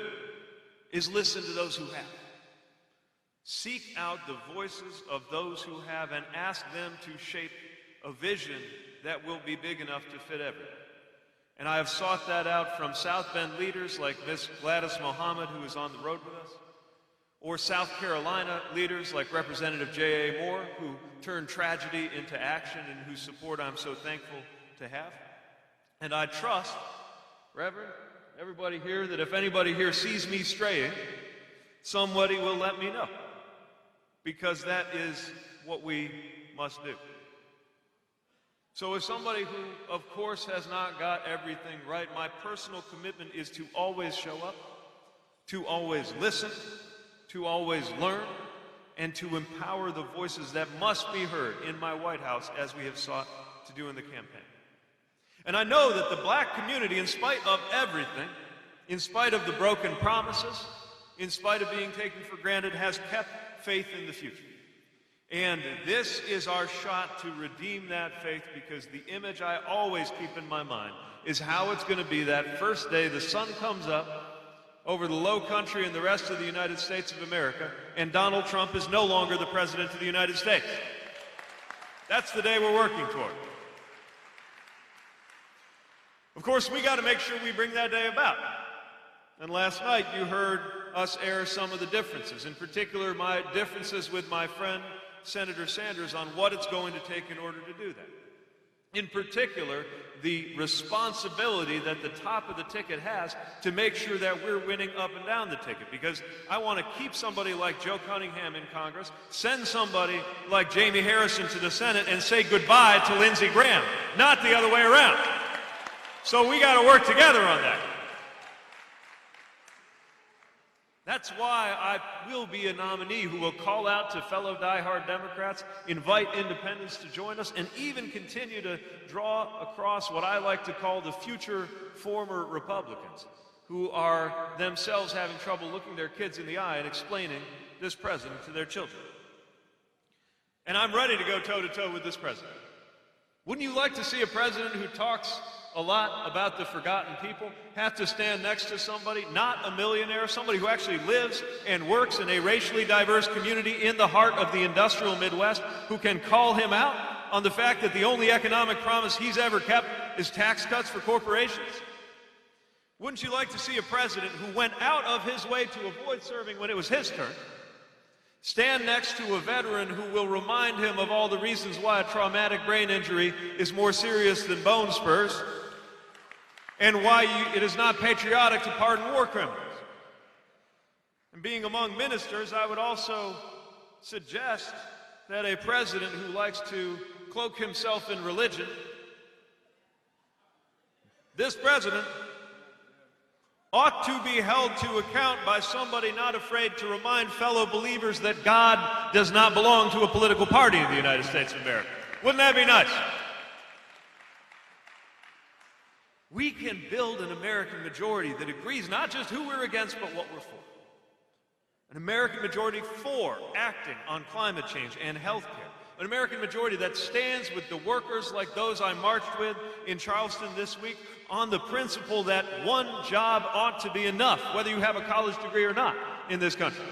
Speaker 5: is listen to those who have. Seek out the voices of those who have and ask them to shape a vision that will be big enough to fit everyone. And I have sought that out from South Bend leaders like Miss Gladys Mohammed, who is on the road with us, or South Carolina leaders like Representative J.A. Moore, who turned tragedy into action and whose support I'm so thankful to have. And I trust, Reverend, everybody here, that if anybody here sees me straying, somebody will let me know, because that is what we must do. So as somebody who, of course, has not got everything right, my personal commitment is to always show up, to always listen, to always learn, and to empower the voices that must be heard in my White House, as we have sought to do in the campaign. And I know that the black community, in spite of everything, in spite of the broken promises, in spite of being taken for granted, has kept faith in the future. And this is our shot to redeem that faith, because the image I always keep in my mind is how it's going to be that first day the sun comes up over the low country and the rest of the United States of America, and Donald Trump is no longer the President of the United States. That's the day we're working toward. Of course, we got to make sure we bring that day about. And last night you heard us air some of the differences, in particular my differences with my friend Senator Sanders on what it's going to take in order to do that. In particular, the responsibility that the top of the ticket has to make sure that we're winning up and down the ticket. Because I want to keep somebody like Joe Cunningham in Congress, send somebody like Jamie Harrison to the Senate, and say goodbye to Lindsey Graham, not the other way around. So we got to work together on that. That's why I will be a nominee who will call out to fellow diehard Democrats, invite independents to join us, and even continue to draw across what I like to call the future former Republicans, who are themselves having trouble looking their kids in the eye and explaining this president to their children. And I'm ready to go toe-to-toe with this president. Wouldn't you like to see a president who talks a lot about the forgotten people have to stand next to somebody, not a millionaire, somebody who actually lives and works in a racially diverse community in the heart of the industrial Midwest, who can call him out on the fact that the only economic promise he's ever kept is tax cuts for corporations? Wouldn't you like to see a president who went out of his way to avoid serving when it was his turn, stand next to a veteran who will remind him of all the reasons why a traumatic brain injury is more serious than bone spurs, and why it is not patriotic to pardon war criminals? And being among ministers, I would also suggest that a president who likes to cloak himself in religion, this president ought to be held to account by somebody not afraid to remind fellow believers that God does not belong to a political party in the United States of America. Wouldn't that be nice? We can build an American majority that agrees not just who we're against, but what we're for. An American majority for acting on climate change and health care. An American majority that stands with the workers like those I marched with in Charleston this week on the principle that one job ought to be enough, whether you have a college degree or not, in this country.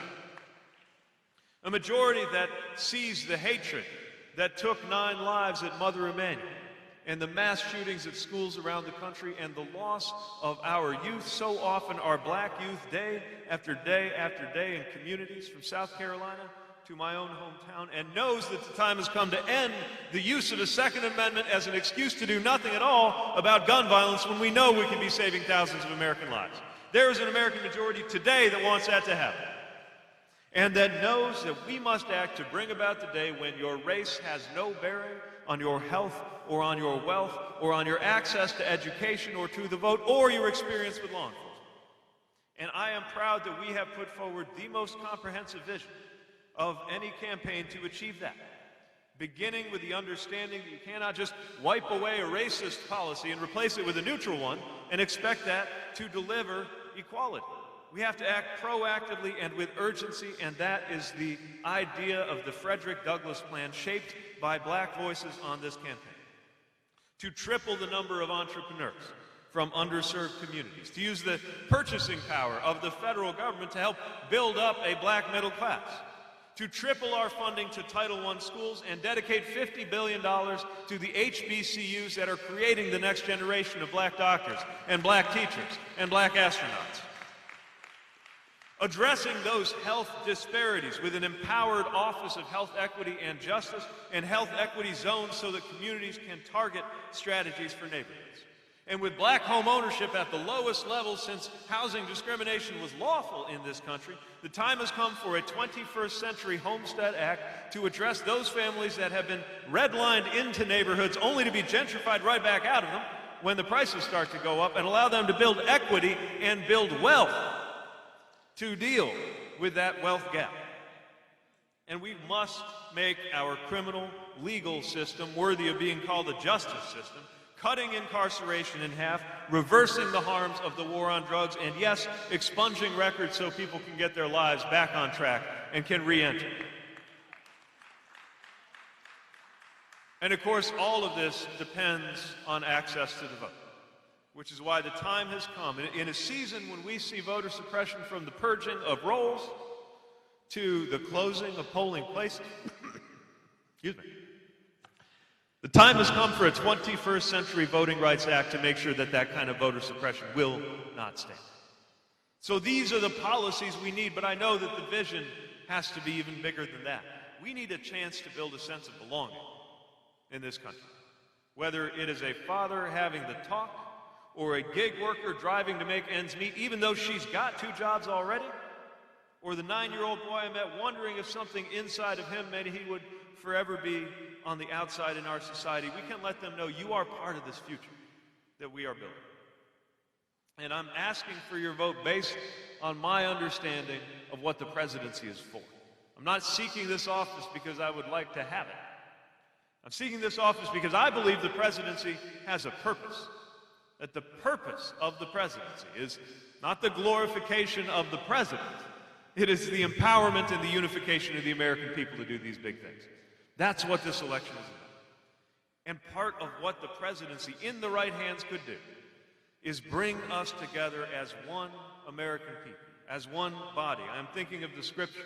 Speaker 5: A majority that sees the hatred that took 9 lives at Mother Emanuel, and the mass shootings at schools around the country, and the loss of our youth. So often our black youth, day after day after day, in communities from South Carolina to my own hometown, and knows that the time has come to end the use of the Second Amendment as an excuse to do nothing at all about gun violence when we know we can be saving thousands of American lives. There is an American majority today that wants that to happen, and that knows that we must act to bring about the day when your race has no bearing on your health or on your wealth or on your access to education or to the vote or your experience with law enforcement. And I am proud that we have put forward the most comprehensive vision of any campaign to achieve that, beginning with the understanding that you cannot just wipe away a racist policy and replace it with a neutral one and expect that to deliver equality. We have to act proactively and with urgency, and that is the idea of the Frederick Douglass Plan, shaped by black voices on this campaign. To triple the number of entrepreneurs from underserved communities, to use the purchasing power of the federal government to help build up a black middle class, to triple our funding to Title I schools and dedicate $50 billion to the HBCUs that are creating the next generation of black doctors and black teachers and black astronauts. Addressing those health disparities with an empowered Office of Health Equity and Justice and health equity zones so that communities can target strategies for neighborhoods. And with black home ownership at the lowest level since housing discrimination was lawful in this country, the time has come for a 21st century Homestead Act to address those families that have been redlined into neighborhoods only to be gentrified right back out of them when the prices start to go up, and allow them to build equity and build wealth to deal with that wealth gap. And we must make our criminal legal system worthy of being called a justice system, cutting incarceration in half, reversing the harms of the war on drugs, and yes, expunging records so people can get their lives back on track and can re-enter. And of course, all of this depends on access to the vote, which is why the time has come, in a season when we see voter suppression from the purging of rolls to the closing of polling places. Excuse me. The time has come for a 21st century Voting Rights Act to make sure that that kind of voter suppression will not stand. So these are the policies we need, but I know that the vision has to be even bigger than that. We need a chance to build a sense of belonging in this country. Whether it is a father having the talk or a gig worker driving to make ends meet, even though she's got 2 jobs already, or the 9-year-old boy I met wondering if something inside of him meant he would forever be on the outside in our society, we can let them know you are part of this future that we are building. And I'm asking for your vote based on my understanding of what the presidency is for. I'm not seeking this office because I would like to have it. I'm seeking this office because I believe the presidency has a purpose. That the purpose of the presidency is not the glorification of the president, it is the empowerment and the unification of the American people to do these big things. That's what this election is about. And part of what the presidency in the right hands could do is bring us together as one American people, as one body. I'm thinking of the scripture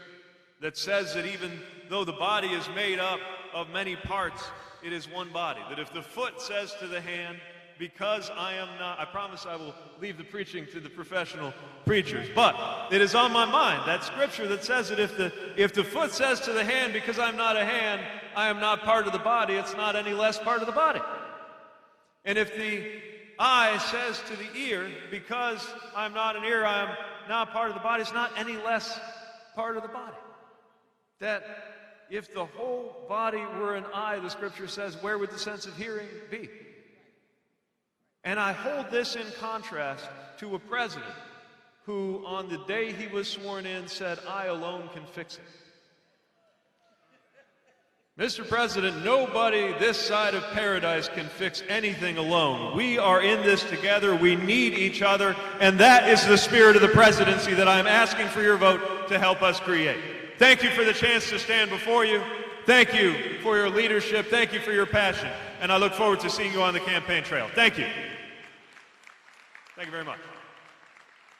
Speaker 5: that says that even though the body is made up of many parts, it is one body. That if the foot says to the hand, because I am not, I promise I will leave the preaching to the professional preachers, but it is on my mind, that scripture that says that if the foot says to the hand, because I'm not a hand, I am not part of the body, it's not any less part of the body. And if the eye says to the ear, because I'm not an ear, I am not part of the body, it's not any less part of the body. That if the whole body were an eye, the scripture says, where would the sense of hearing be? And I hold this in contrast to a president who, on the day he was sworn in, said, I alone can fix it. Mr. President, nobody this side of paradise can fix anything alone. We are in this together. We need each other. And that is the spirit of the presidency that I'm asking for your vote to help us create. Thank you for the chance to stand before you. Thank you for your leadership. Thank you for your passion. And I look forward to seeing you on the campaign trail. Thank you. Thank you very much.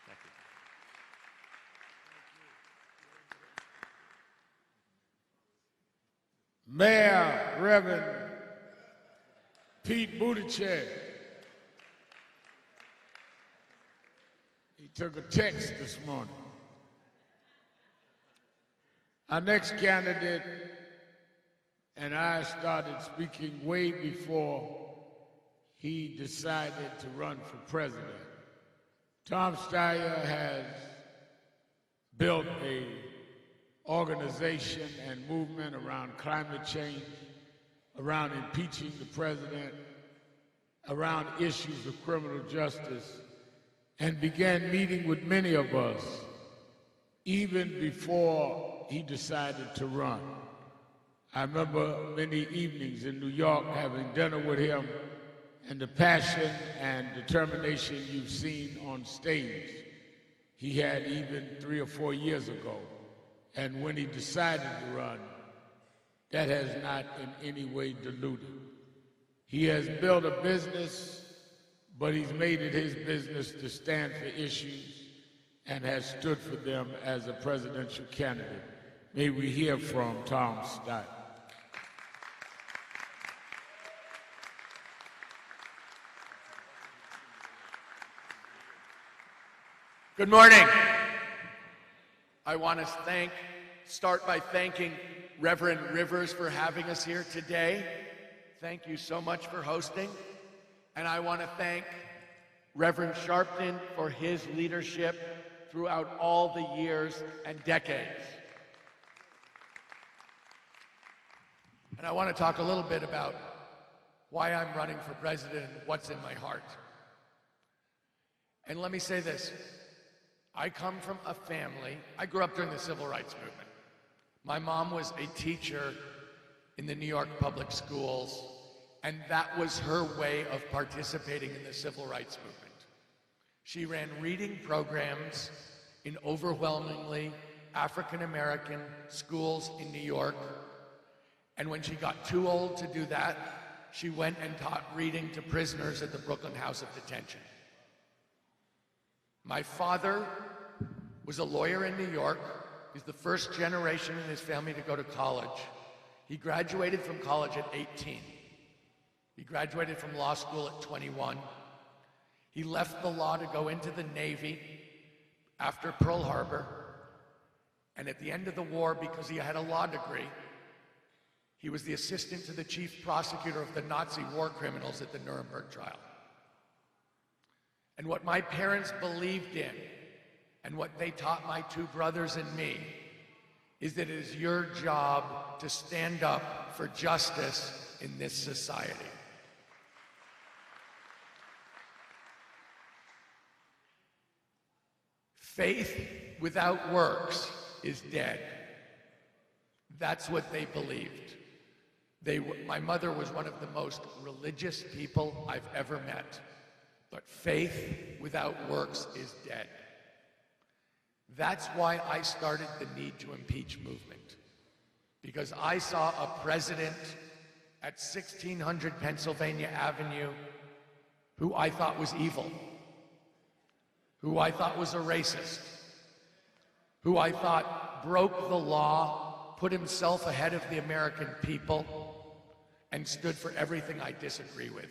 Speaker 5: Thank you.
Speaker 1: Mayor Reverend Pete Buttigieg. He took a text this morning. Our next candidate and I started speaking way before he decided to run for president. Tom Steyer has built an organization and movement around climate change, around impeaching the president, around issues of criminal justice, and began meeting with many of us even before he decided to run. I remember many evenings in New York having dinner with him, and the passion and determination you've seen on stage, he had even 3 or 4 years ago. And when he decided to run, that has not in any way diluted. He has built a business, but he's made it his business to stand for issues and has stood for them as a presidential candidate. May we hear from Tom Steyer.
Speaker 6: Good morning. I want to start by thanking Reverend Rivers for having us here today. Thank you so much for hosting. And I want to thank Reverend Sharpton for his leadership throughout all the years and decades. And I want to talk a little bit about why I'm running for president and what's in my heart. And let me say this. I come from a family, I grew up during the Civil Rights Movement. My mom was a teacher in the New York public schools, and that was her way of participating in the Civil Rights Movement. She ran reading programs in overwhelmingly African-American schools in New York, and when she got too old to do that, she went and taught reading to prisoners at the Brooklyn House of Detention. My father was a lawyer in New York. He's the first generation in his family to go to college. He graduated from college at 18. He graduated from law school at 21. He left the law to go into the Navy after Pearl Harbor. And at the end of the war, because he had a law degree, He was the assistant to the chief prosecutor of the Nazi war criminals at the Nuremberg trial. And what my parents believed in, and what they taught my two brothers and me, is that it is your job to stand up for justice in this society. Faith without works is dead. That's what they believed. My mother was one of the most religious people I've ever met, but faith without works is dead. That's why I started the Need to Impeach movement, because I saw a president at 1600 Pennsylvania Avenue who I thought was evil, who I thought was a racist, who I thought broke the law, put himself ahead of the American people, and stood for everything I disagree with.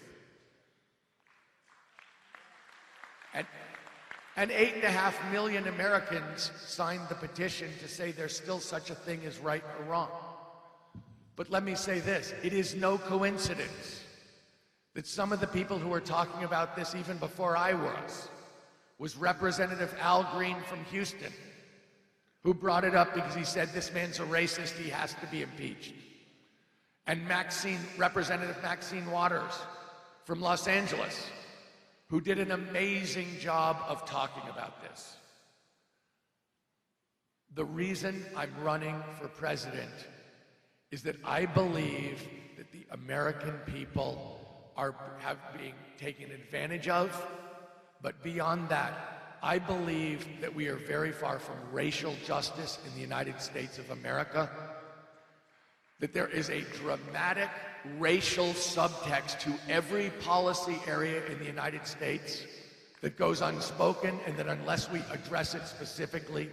Speaker 6: And 8.5 million Americans signed the petition to say there's still such a thing as right or wrong. But let me say this, it is no coincidence that some of the people who were talking about this even before I was Representative Al Green from Houston, who brought it up because he said this man's a racist, he has to be impeached. And Representative Maxine Waters from Los Angeles, who did an amazing job of talking about this. The reason I'm running for president is that I believe that the American people have been taken advantage of, but beyond that, I believe that we are very far from racial justice in the United States of America, that there is a dramatic racial subtext to every policy area in the United States that goes unspoken, and that unless we address it specifically,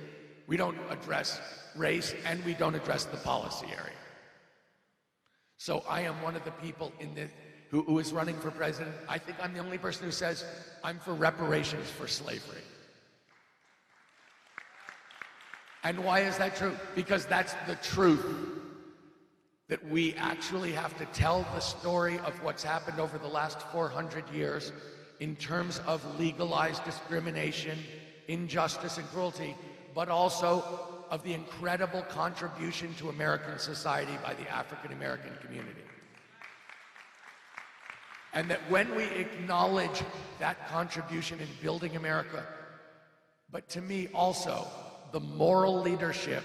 Speaker 6: we don't address race and we don't address the policy area. So I am one of the people who is running for president. I think I'm the only person who says I'm for reparations for slavery. And why is that true? Because that's the truth. That we actually have to tell the story of what's happened over the last 400 years in terms of legalized discrimination, injustice, and cruelty, but also of the incredible contribution to American society by the African American community. And that when we acknowledge that contribution in building America, but to me also the moral leadership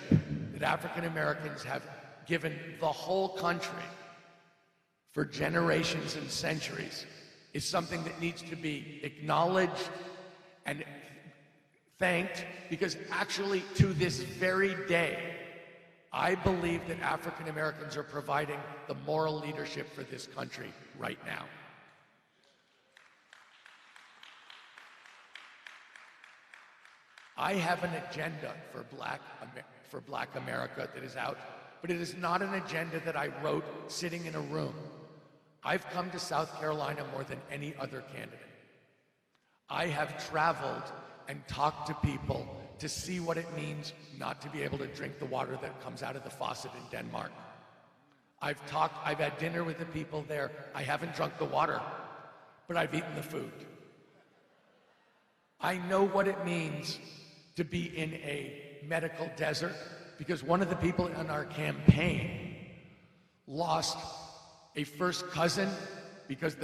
Speaker 6: that African Americans have given the whole country for generations and centuries, is something that needs to be acknowledged and thanked, because actually to this very day, I believe that African Americans are providing the moral leadership for this country right now. I have an agenda for Black America that is out, but it is not an agenda that I wrote sitting in a room. I've come to South Carolina more than any other candidate. I have traveled and talked to people to see what it means not to be able to drink the water that comes out of the faucet in Denmark. I've had dinner with the people there. I haven't drunk the water, but I've eaten the food. I know what it means to be in a medical desert, because one of the people in our campaign lost a first cousin because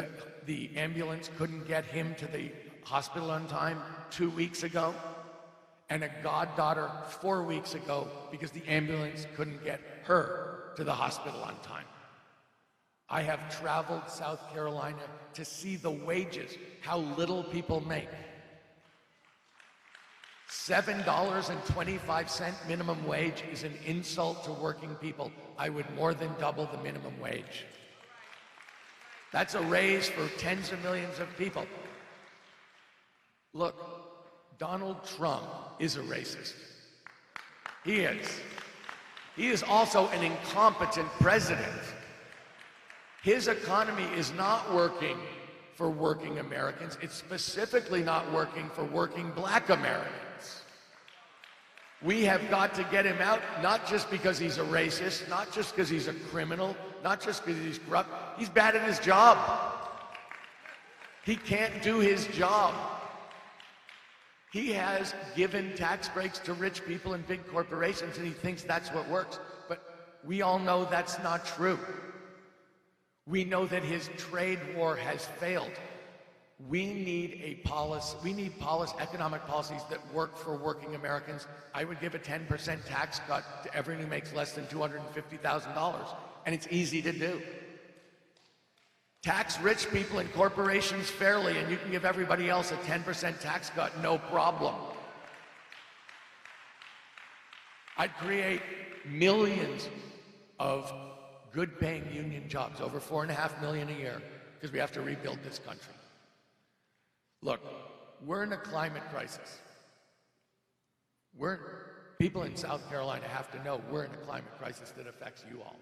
Speaker 6: the ambulance couldn't get him to the hospital on time 2 weeks ago, and a goddaughter 4 weeks ago because the ambulance couldn't get her to the hospital on time. I have traveled South Carolina to see the wages, how little people make. $7.25 minimum wage is an insult to working people. I would more than double the minimum wage. That's a raise for tens of millions of people. Look, Donald Trump is a racist. He is. He is also an incompetent president. His economy is not working for working Americans. It's specifically not working for working Black Americans. We have got to get him out, not just because he's a racist, not just because he's a criminal, not just because he's corrupt, he's bad at his job. He can't do his job. He has given tax breaks to rich people and big corporations, and he thinks that's what works. But we all know that's not true. We know that his trade war has failed. We need economic policies that work for working Americans. I would give a 10% tax cut to everyone who makes less than $250,000, and it's easy to do. Tax rich people and corporations fairly, and you can give everybody else a 10% tax cut, no problem. I'd create millions of good-paying union jobs, over 4.5 million a year, because we have to rebuild this country. Look, we're in a climate crisis. People in South Carolina have to know we're in a climate crisis that affects you all.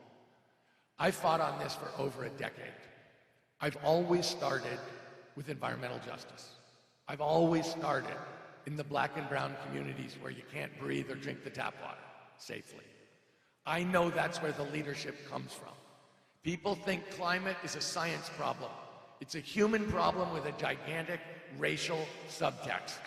Speaker 6: I fought on this for over a decade. I've always started with environmental justice. I've always started in the black and brown communities where you can't breathe or drink the tap water safely. I know that's where the leadership comes from. People think climate is a science problem. It's a human problem with a gigantic racial subtext.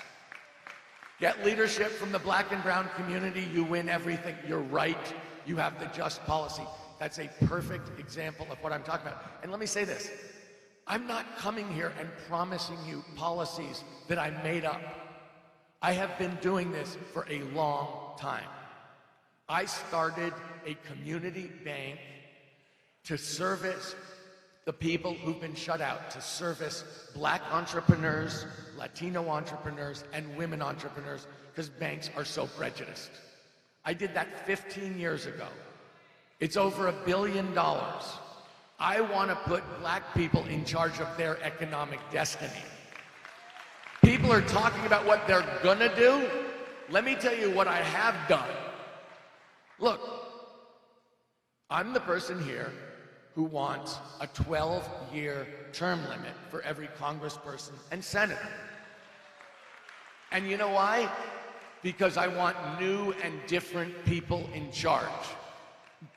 Speaker 6: Get leadership from the black and brown community, you win everything. You're right, you have the just policy. That's a perfect example of what I'm talking about. And let me say this, I'm not coming here and promising you policies that I made up. I have been doing this for a long time. I started a community bank to service the people who've been shut out, to service black entrepreneurs, Latino entrepreneurs, and women entrepreneurs, because banks are so prejudiced. I did that 15 years ago. It's over $1 billion. I want to put black people in charge of their economic destiny. People are talking about what they're gonna do. Let me tell you what I have done. Look, I'm the person here who wants a 12-year term limit for every congressperson and senator. And you know why? Because I want new and different people in charge.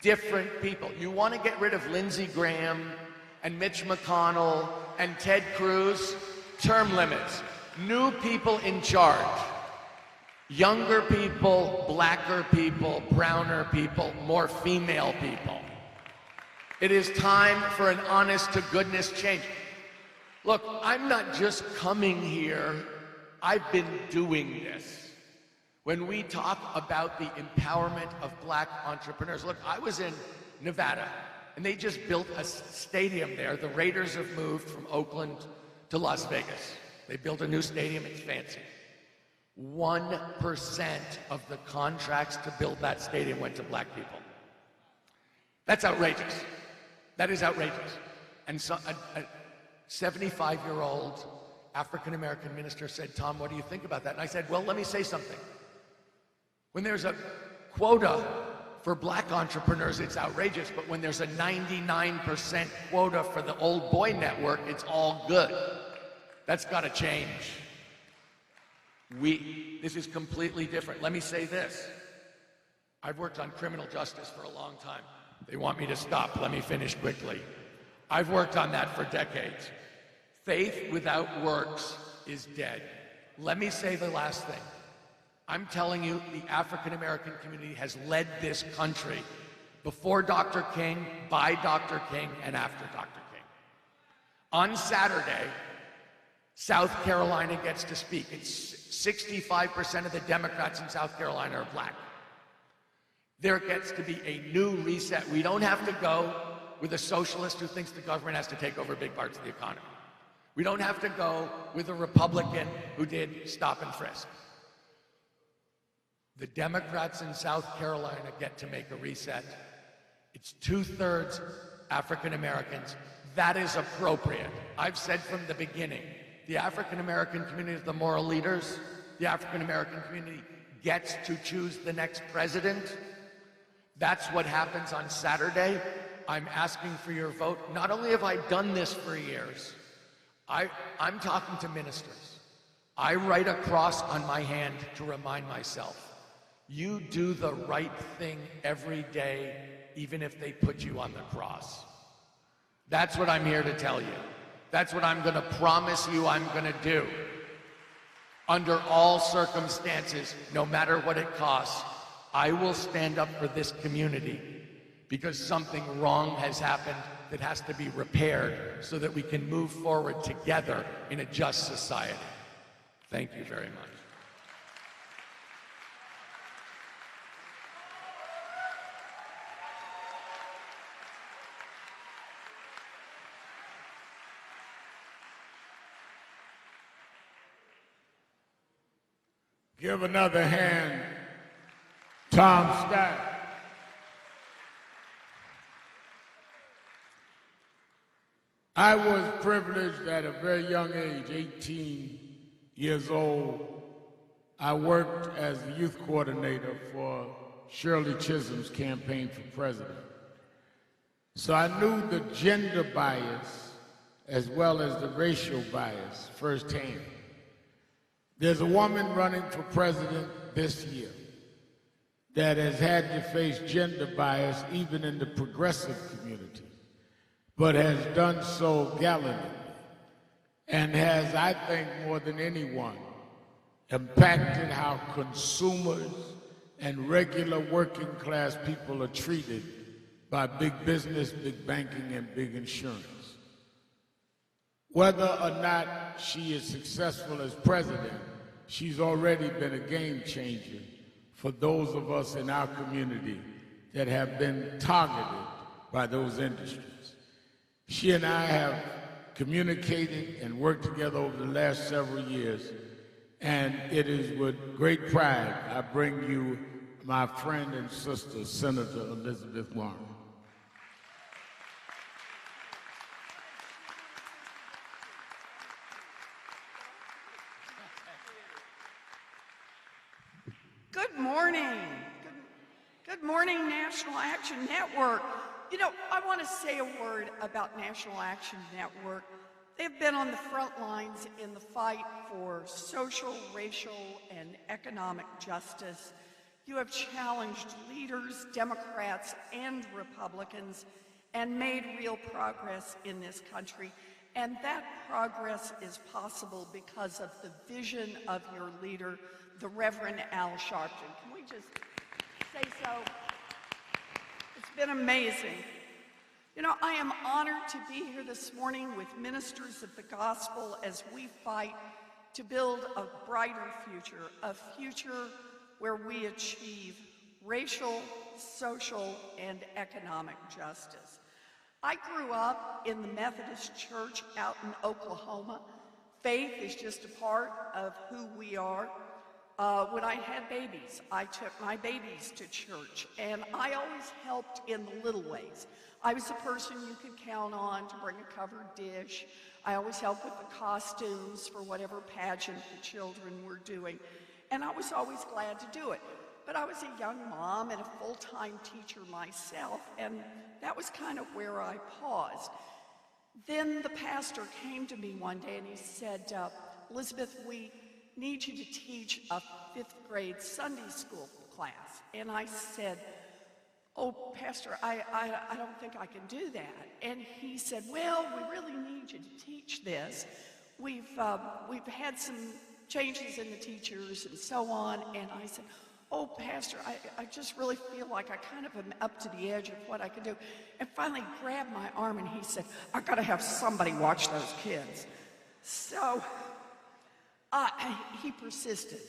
Speaker 6: Different people. You want to get rid of Lindsey Graham and Mitch McConnell and Ted Cruz? Term limits. New people in charge. Younger people, blacker people, browner people, more female people. It is time for an honest-to-goodness change. Look, I'm not just coming here, I've been doing this. When we talk about the empowerment of black entrepreneurs, look, I was in Nevada, and they just built a stadium there. The Raiders have moved from Oakland to Las Vegas. They built a new stadium, it's fancy. 1% of the contracts to build that stadium went to black people. That's outrageous. That is outrageous. And so a 75-year-old African-American minister said, Tom, what do you think about that? And I said, well, let me say something. When there's a quota for black entrepreneurs, it's outrageous, but when there's a 99% quota for the old boy network, it's all good. That's got to change. This is completely different. Let me say this. I've worked on criminal justice for a long time. They want me to stop. Let me finish quickly. I've worked on that for decades. Faith without works is dead. Let me say the last thing. I'm telling you, the African-American community has led this country before Dr. King, by Dr. King, and after Dr. King. On Saturday, South Carolina gets to speak. It's 65% of the Democrats in South Carolina are black. There gets to be a new reset. We don't have to go with a socialist who thinks the government has to take over big parts of the economy. We don't have to go with a Republican who did stop and frisk. The Democrats in South Carolina get to make a reset. It's 2/3 African Americans. That is appropriate. I've said from the beginning, the African American community is the moral leaders. The African American community gets to choose the next president. That's what happens on Saturday. I'm asking for your vote. Not only have I done this for years, I'm talking to ministers. I write a cross on my hand to remind myself, you do the right thing every day, even if they put you on the cross. That's what I'm here to tell you. That's what I'm going to promise you I'm going to do. Under all circumstances, no matter what it costs, I will stand up for this community because something wrong has happened that has to be repaired so that we can move forward together in a just society. Thank you very much.
Speaker 1: Give another hand, Tom Scott. I was privileged at a very young age, 18 years old. I worked as the youth coordinator for Shirley Chisholm's campaign for president. So I knew the gender bias as well as the racial bias firsthand. There's a woman running for president this year that has had to face gender bias even in the progressive community, but has done so gallantly and has, I think, more than anyone, impacted how consumers and regular working class people are treated by big business, big banking, and big insurance. Whether or not she is successful as president, she's already been a game changer for those of us in our community that have been targeted by those industries. She and I have communicated and worked together over the last several years, and it is with great pride I bring you my friend and sister, Senator Elizabeth Warren.
Speaker 7: Good morning. Good morning, National Action Network. You know, I want to say a word about National Action Network. They've been on the front lines in the fight for social, racial, and economic justice. You have challenged leaders, Democrats and Republicans, and made real progress in this country. And that progress is possible because of the vision of your leader, the Reverend Al Sharpton. Can we just say so? It's been amazing. You know, I am honored to be here this morning with ministers of the gospel as we fight to build a brighter future, a future where we achieve racial, social, and economic justice. I grew up in the Methodist Church out in Oklahoma. Faith is just a part of who we are. When I had babies, I took my babies to church, and I always helped in the little ways. I was a person you could count on to bring a covered dish. I always helped with the costumes for whatever pageant the children were doing, and I was always glad to do it. But I was a young mom and a full-time teacher myself, and that was kind of where I paused. Then the pastor came to me one day and he said, Elizabeth, we need you to teach a 5th grade Sunday school class. And I said, oh, Pastor, I don't think I can do that. And he said, well, we really need you to teach this. We've had some changes in the teachers and so on. And I said, oh, Pastor, I just really feel like I kind of am up to the edge of what I can do. And finally grabbed my arm and he said, I've got to have somebody watch those kids. So he persisted.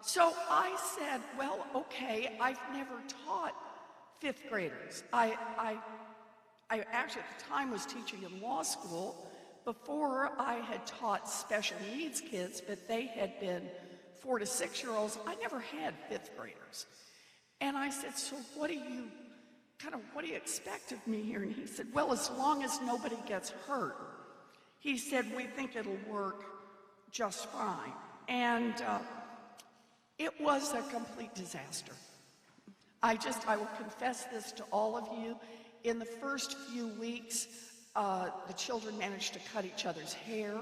Speaker 7: So I said, well, okay, I've never taught 5th graders. I actually at the time was teaching in law school. Before I had taught special needs kids, but they had been 4 to 6-year-olds. I never had 5th graders. And I said, so what do you expect of me here? And he said, well, as long as nobody gets hurt. He said, we think it'll work just fine. And it was a complete disaster. I will confess this to all of you. In the first few weeks, the children managed to cut each other's hair.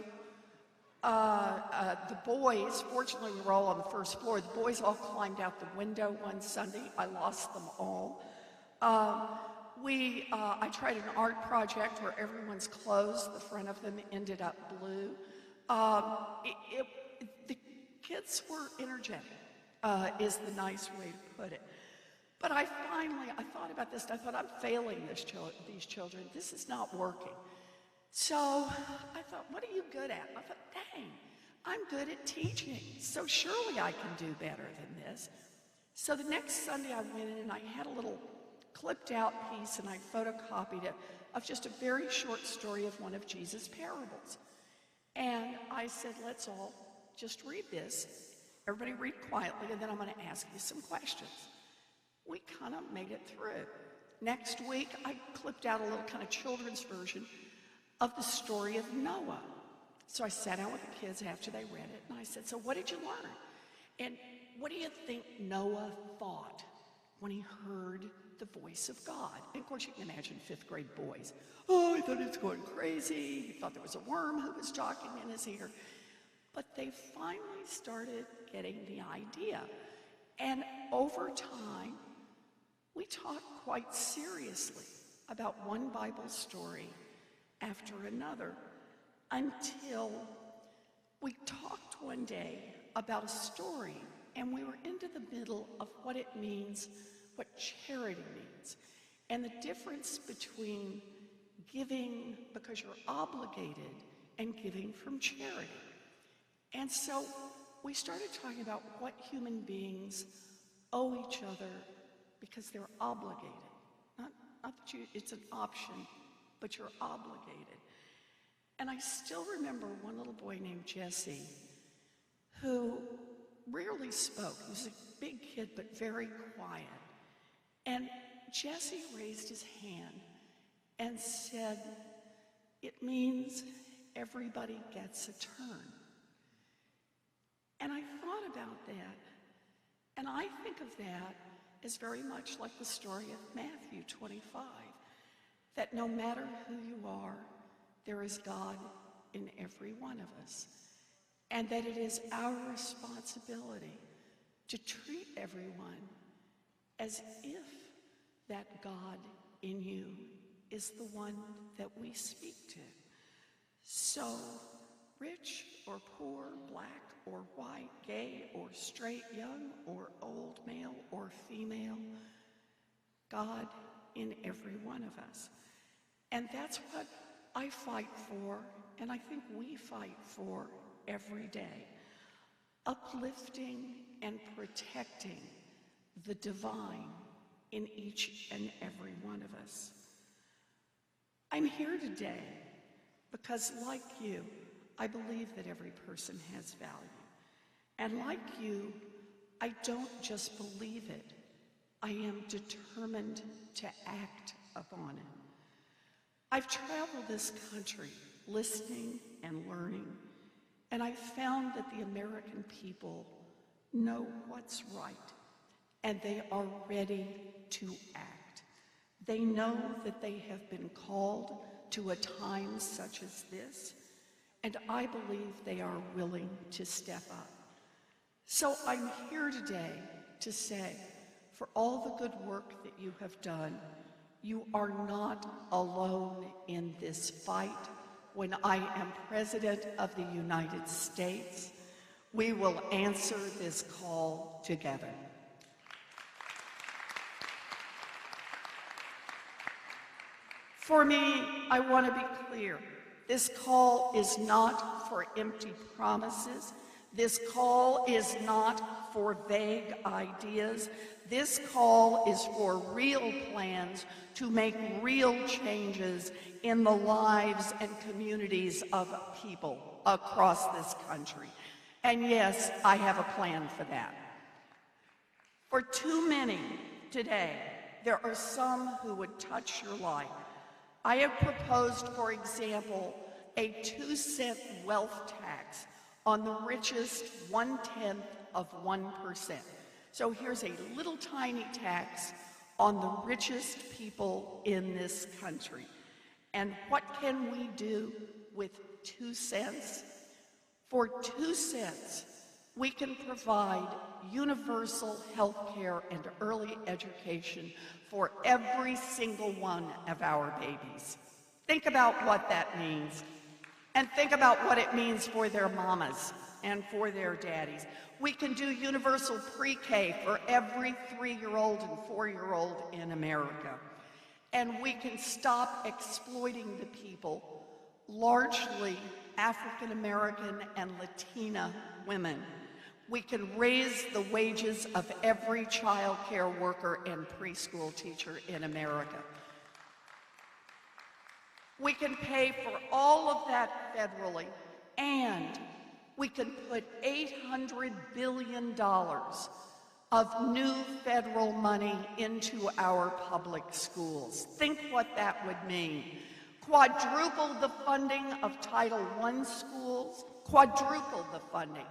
Speaker 7: The boys, fortunately we were all on the first floor, the boys all climbed out the window one Sunday. I lost them all. I tried an art project where everyone's clothes, the front of them ended up blue. The kids were energetic, is the nice way to put it. But I thought about this, and I thought, I'm failing these children. This is not working. So I thought, what are you good at? And I thought, dang, I'm good at teaching, so surely I can do better than this. So the next Sunday I went in and I had a little clipped out piece and I photocopied it of just a very short story of one of Jesus' parables. And I said, let's all just read this. Everybody read quietly, and then I'm going to ask you some questions. We kind of made it through. Next week, I clipped out a little kind of children's version of the story of Noah. So I sat down with the kids after they read it, and I said, so what did you learn? And what do you think Noah thought when he heard the voice of God? And of course, you can imagine fifth grade boys. Oh, he thought he was going crazy. He thought there was a worm who was talking in his ear. But they finally started getting the idea. And over time, we talked quite seriously about one Bible story after another until we talked one day about a story, and we were into the middle of what it means, what charity means, and the difference between giving because you're obligated and giving from charity. And so we started talking about what human beings owe each other because they're obligated. Not that it's an option, but you're obligated. And I still remember one little boy named Jesse who rarely spoke. He was a big kid, but very quiet. And Jesse raised his hand and said, it means everybody gets a turn. And I thought about that, and I think of that as very much like the story of Matthew 25, that no matter who you are, there is God in every one of us, and that it is our responsibility to treat everyone as if that God in you is the one that we speak to. So, rich or poor, black or white, gay or straight, young or old, male or female, God in every one of us. And that's what I fight for, and I think we fight for every day. Uplifting and protecting the divine in each and every one of us. I'm here today because, like you, I believe that every person has value. And like you, I don't just believe it, I am determined to act upon it. I've traveled this country listening and learning, and I've found that the American people know what's right, and they are ready to act. They know that they have been called to a time such as this, and I believe they are willing to step up. So I'm here today to say, for all the good work that you have done, you are not alone in this fight. When I am President of the United States, we will answer this call together. For me, I want to be clear. This call is not for empty promises. This call is not for vague ideas. This call is for real plans to make real changes in the lives and communities of people across this country. And yes, I have a plan for that. For too many today, there are some who would touch your life. I have proposed, for example, a 2-cent wealth tax on the richest 1/10 of 1%. So here's a little tiny tax on the richest people in this country. And what can we do with 2 cents? For 2 cents, We can provide universal health care and early education for every single one of our babies. Think about what that means. And think about what it means for their mamas and for their daddies. We can do universal pre-K for every 3-year-old and 4-year-old in America. And we can stop exploiting the people, largely African American and Latina women. We can raise the wages of every child care worker and preschool teacher in America. We can pay for all of that federally, and we can put $800 billion of new federal money into our public schools. Think what that would mean. Quadruple the funding of Title I schools, quadruple the funding.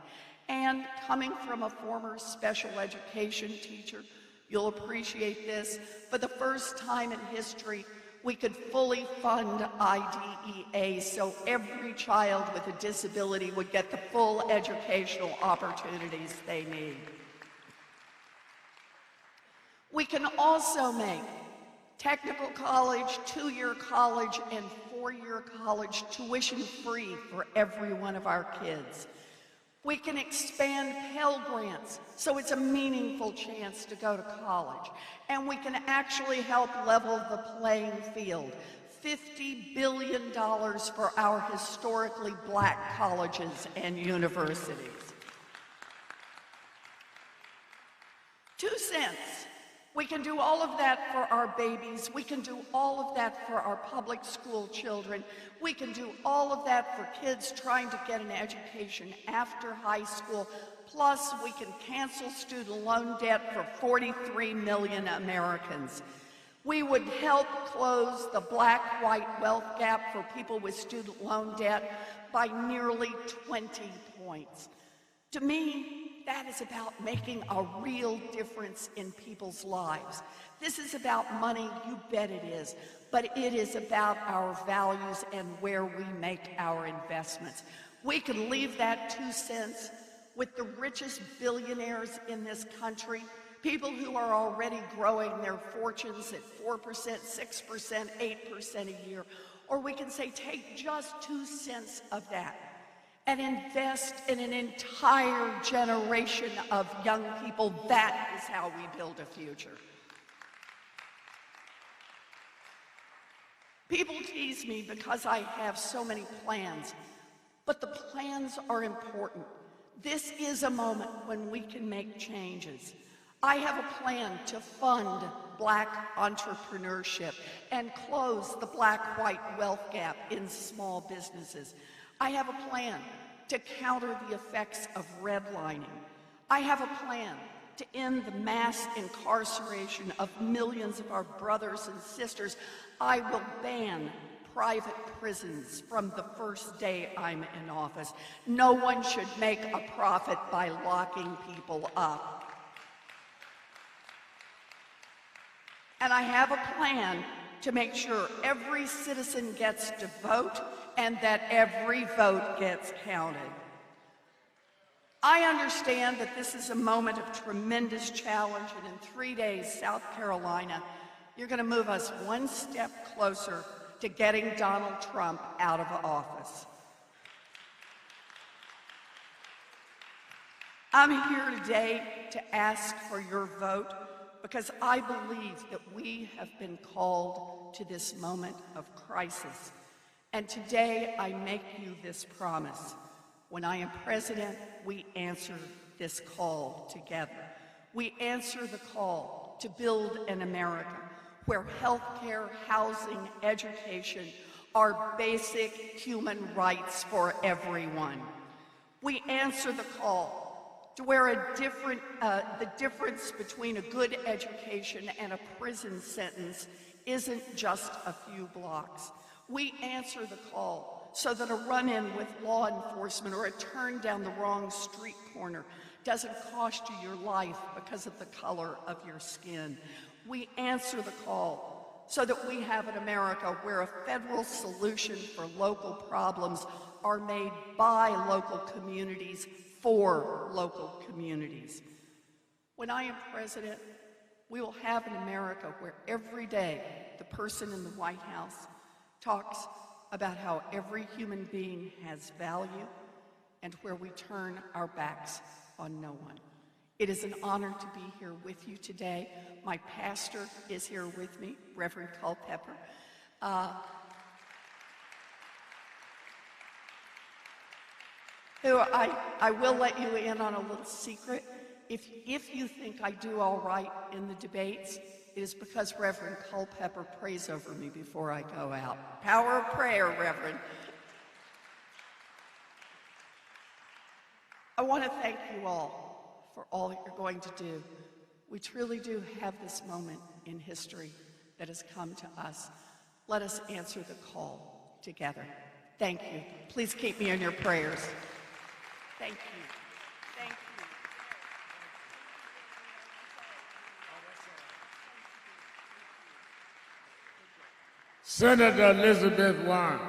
Speaker 7: And coming from a former special education teacher, you'll appreciate this, for the first time in history, we could fully fund IDEA so every child with a disability would get the full educational opportunities they need. We can also make technical college, 2-year college, and 4-year college tuition-free for every one of our kids. We can expand Pell Grants so it's a meaningful chance to go to college. And we can actually help level the playing field. $50 billion for our historically black colleges and universities. 2 cents. We can do all of that for our babies. We can do all of that for our public school children. We can do all of that for kids trying to get an education after high school. Plus, we can cancel student loan debt for 43 million Americans. We would help close the black-white wealth gap for people with student loan debt by nearly 20 points. To me, that is about making a real difference in people's lives. This is about money, you bet it is, but it is about our values and where we make our investments. We can leave that 2 cents with the richest billionaires in this country, people who are already growing their fortunes at 4%, 6%, 8% a year, or we can say take just 2 cents of that and invest in an entire generation of young people. That is how we build a future. People tease me because I have so many plans, but the plans are important. This is a moment when we can make changes. I have a plan to fund black entrepreneurship and close the black-white wealth gap in small businesses. I have a plan to counter the effects of redlining. I have a plan to end the mass incarceration of millions of our brothers and sisters. I will ban private prisons from the first day I'm in office. No one should make a profit by locking people up. And I have a plan to make sure every citizen gets to vote and that every vote gets counted. I understand that this is a moment of tremendous challenge, and in 3 days, South Carolina, you're going to move us one step closer to getting Donald Trump out of office. I'm here today to ask for your vote because I believe that we have been called to this moment of crisis. And today I make you this promise. When I am president, we answer this call together. We answer the call to build an America where healthcare, housing, education are basic human rights for everyone. We answer the call to where the difference between a good education and a prison sentence isn't just a few blocks. We answer the call so that a run-in with law enforcement or a turn down the wrong street corner doesn't cost you your life because of the color of your skin. We answer the call so that we have an America where a federal solution for local problems are made by local communities for local communities. When I am president, we will have an America where every day the person in the White House talks about how every human being has value and where we turn our backs on no one. It is an honor to be here with you today. My pastor is here with me, Reverend Culpepper. Who I will let you in on a little secret. If you think I do all right in the debates, it is because Reverend Culpepper prays over me before I go out. Power of prayer, Reverend. I want to thank you all for all that you're going to do. We truly do have this moment in history that has come to us. Let us answer the call together. Thank you. Please keep me in your prayers. Thank you. Thank you.
Speaker 1: Senator Elizabeth Warren.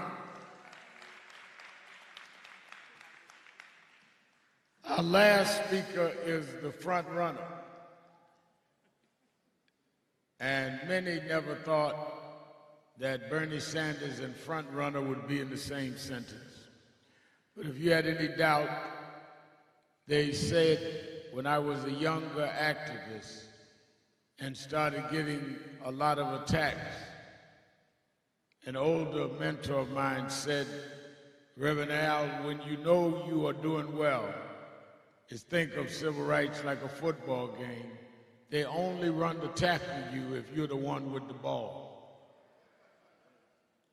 Speaker 1: Our last speaker is the front runner. And many never thought that Bernie Sanders and front runner would be in the same sentence. But if you had any doubt, they said when I was a younger activist and started getting a lot of attacks, an older mentor of mine said, Reverend Al, when you know you are doing well, is think of civil rights like a football game. They only run to tackle you if you're the one with the ball.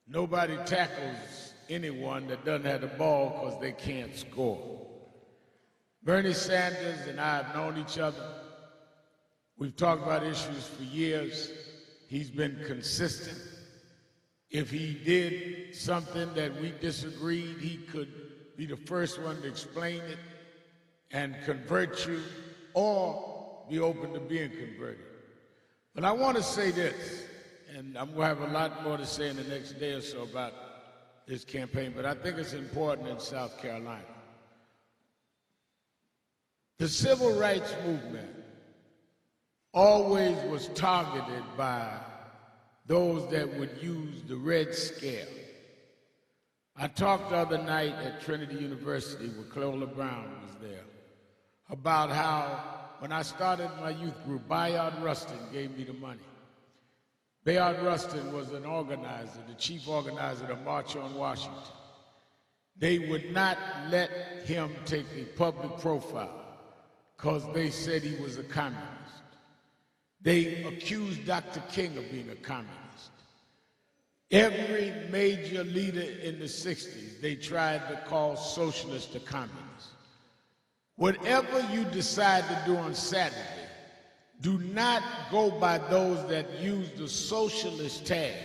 Speaker 1: Nobody tackles anyone that doesn't have the ball because they can't score. Bernie Sanders and I have known each other. We've talked about issues for years. He's been consistent. If he did something that we disagreed, he could be the first one to explain it and convert you, or be open to being converted. But I want to say this, and I'm going to have a lot more to say in the next day or so about this campaign, but I think it's important in South Carolina. The civil rights movement always was targeted by those that would use the Red Scare. I talked the other night at Trinity University, where Cleola Brown was there, about how when I started my youth group, Bayard Rustin gave me the money. Bayard Rustin was an organizer, the chief organizer of the March on Washington. They would not let him take a public profile because they said he was a communist. They accused Dr. King of being a communist. Every major leader in the 60s, they tried to call socialists a communist. Whatever you decide to do on Saturday, do not go by those that use the socialist tag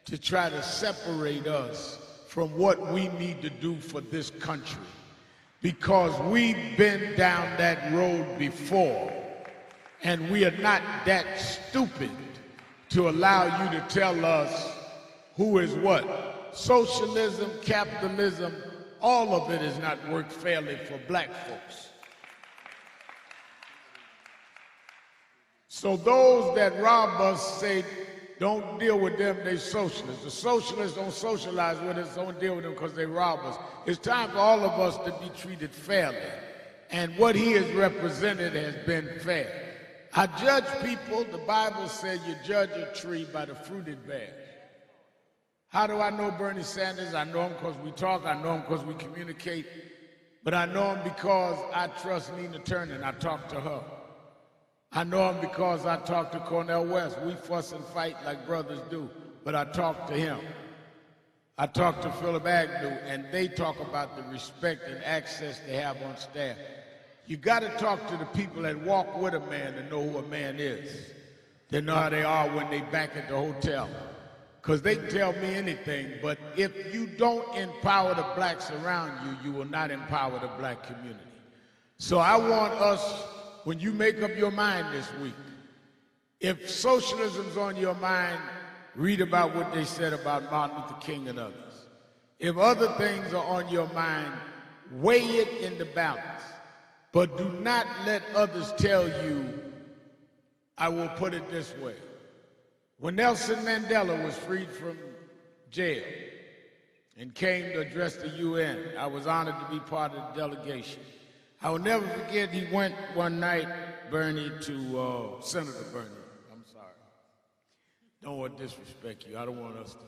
Speaker 1: to try to separate us from what we need to do for this country. Because we've been down that road before, and we are not that stupid to allow you to tell us who is what. Socialism, capitalism, all of it has not worked fairly for black folks. So those that rob us say, don't deal with them, they socialists. The socialists don't socialize with us, don't deal with them because they rob us. It's time for all of us to be treated fairly. And what he has represented has been fair. I judge people, the Bible says you judge a tree by the fruit it bears. How do I know Bernie Sanders? I know him because we talk, I know him because we communicate, but I know him because I trust Nina Turner and I talk to her. I know him because I talk to Cornel West. We fuss and fight like brothers do, but I talk to him. I talk to Philip Agnew, and they talk about the respect and access they have on staff. You got to talk to the people that walk with a man to know who a man is. They know how they are when they back at the hotel. Because they can tell me anything, but if you don't empower the blacks around you, you will not empower the black community. So I want us, when you make up your mind this week, if socialism's on your mind, read about what they said about Martin Luther King and others. If other things are on your mind, weigh it in the balance. But do not let others tell you, I will put it this way. When Nelson Mandela was freed from jail and came to address the UN, I was honored to be part of the delegation. I will never forget, he went one night, Bernie, to Senator Bernie. I'm sorry. Don't want to disrespect you. I don't want us to.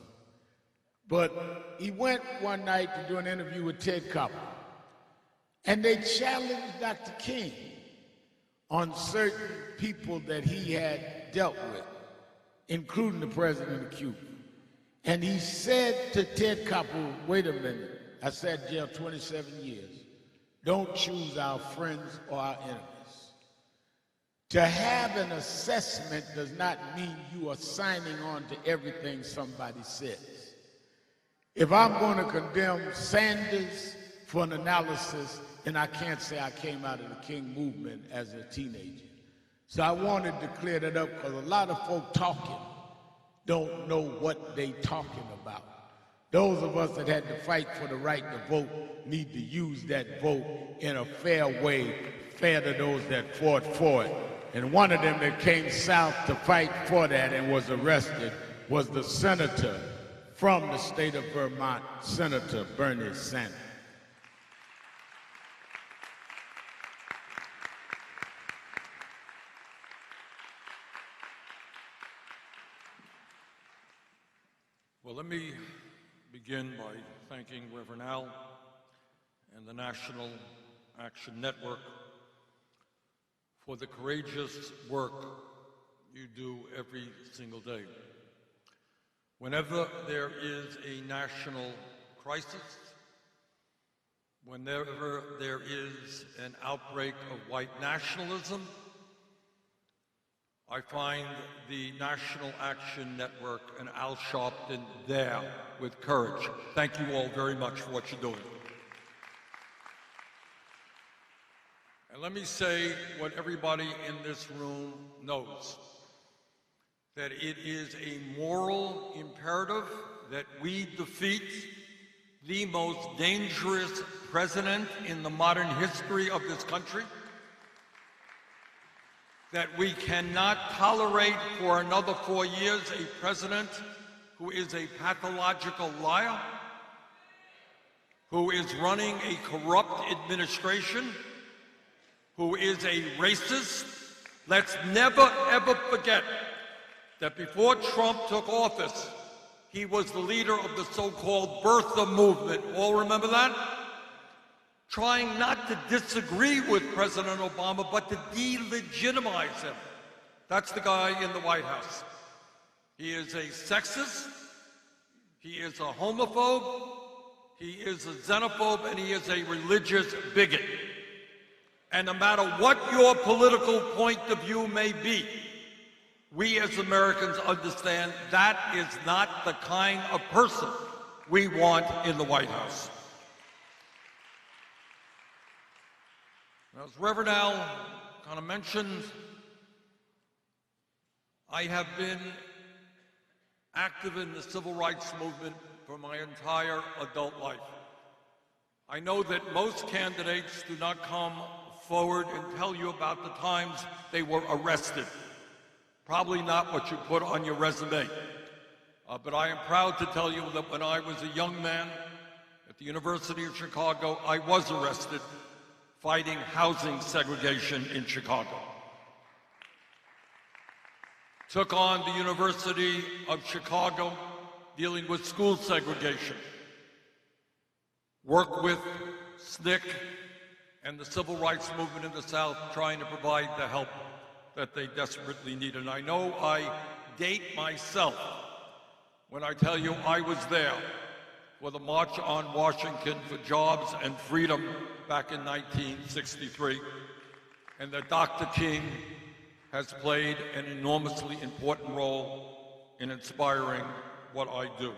Speaker 1: But he went one night to do an interview with Ted Koppel. And they challenged Dr. King on certain people that he had dealt with, including the president of Cuba. And he said to Ted Koppel, wait a minute, I sat in jail 27 years. Don't choose our friends or our enemies. To have an assessment does not mean you are signing on to everything somebody says. If I'm going to condemn Sanders for an analysis, then I can't say I came out of the King movement as a teenager. So I wanted to clear that up because a lot of folk talking don't know what they talking about. Those of us that had to fight for the right to vote need to use that vote in a fair way, fair to those that fought for it. And one of them that came south to fight for that and was arrested was the senator from the state of Vermont, Senator Bernie Sanders.
Speaker 8: Well, let me begin by thanking Reverend Al and the National Action Network for the courageous work you do every single day. Whenever there is a national crisis, whenever there is an outbreak of white nationalism, I find the National Action Network and Al Sharpton there with courage. Thank you all very much for what you're doing. And let me say what everybody in this room knows, that it is a moral imperative that we defeat the most dangerous president in the modern history of this country, that we cannot tolerate for another 4 years a president who is a pathological liar, who is running a corrupt administration, who is a racist. Let's never, ever forget that before Trump took office, he was the leader of the so-called birther movement. All remember that? Trying not to disagree with President Obama, but to delegitimize him. That's the guy in the White House. He is a sexist, he is a homophobe, he is a xenophobe, and he is a religious bigot. And no matter what your political point of view may be, we as Americans understand that is not the kind of person we want in the White House. Now, as Reverend Al kind of mentioned, I have been active in the civil rights movement for my entire adult life. I know that most candidates do not come forward and tell you about the times they were arrested. Probably not what you put on your resume. But I am proud to tell you that when I was a young man at the University of Chicago, I was arrested fighting housing segregation in Chicago. Took on the University of Chicago dealing with school segregation. Worked with SNCC and the civil rights movement in the South trying to provide the help that they desperately needed. And I know I date myself when I tell you I was there for the March on Washington for Jobs and Freedom back in 1963, and that Dr. King has played an enormously important role in inspiring what I do.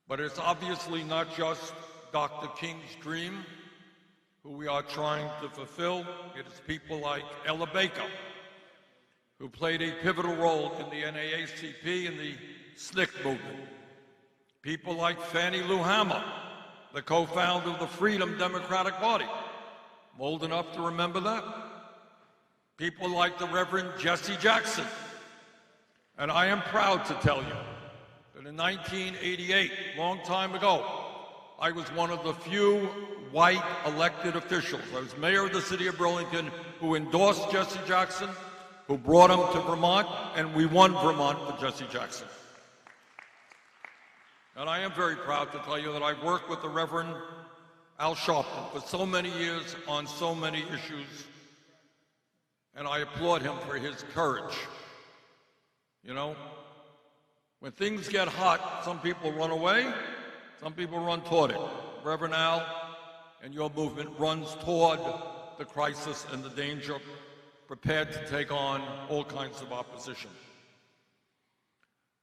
Speaker 8: But it's obviously not just Dr. King's dream who we are trying to fulfill. It is people like Ella Baker, who played a pivotal role in the NAACP and the SNCC movement. People like Fannie Lou Hamer, the co-founder of the Freedom Democratic Party, I'm old enough to remember that. People like the Reverend Jesse Jackson. And I am proud to tell you that in 1988, long time ago, I was one of the few white elected officials. I was mayor of the city of Burlington who endorsed Jesse Jackson, who brought him to Vermont, and we won Vermont for Jesse Jackson. And I am very proud to tell you that I've worked with the Reverend Al Sharpton for so many years on so many issues, and I applaud him for his courage. You know, when things get hot, some people run away, some people run toward it. Reverend Al and your movement runs toward the crisis and the danger, prepared to take on all kinds of opposition.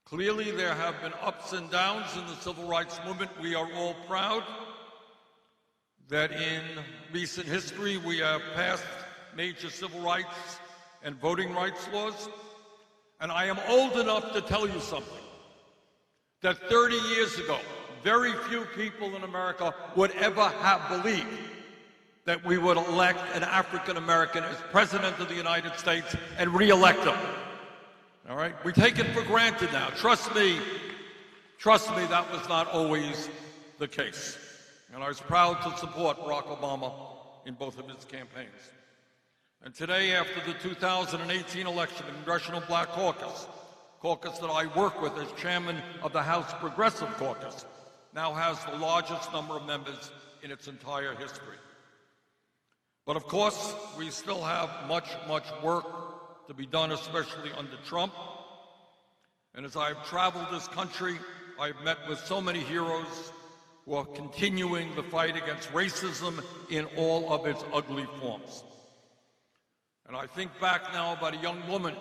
Speaker 8: Clearly, there have been ups and downs in the civil rights movement. We are all proud that in recent history we have passed major civil rights and voting rights laws. And I am old enough to tell you something, that 30 years ago, very few people in America would ever have believed that we would elect an African American as President of the United States and re-elect him. All right? We take it for granted now. Trust me, that was not always the case. And I was proud to support Barack Obama in both of his campaigns. And today, after the 2018 election, the Congressional Black Caucus that I work with as chairman of the House Progressive Caucus, now has the largest number of members in its entire history. But of course, we still have much work to be done, especially under Trump. And as I've traveled this country, I've met with so many heroes who are continuing the fight against racism in all of its ugly forms. And I think back now about a young woman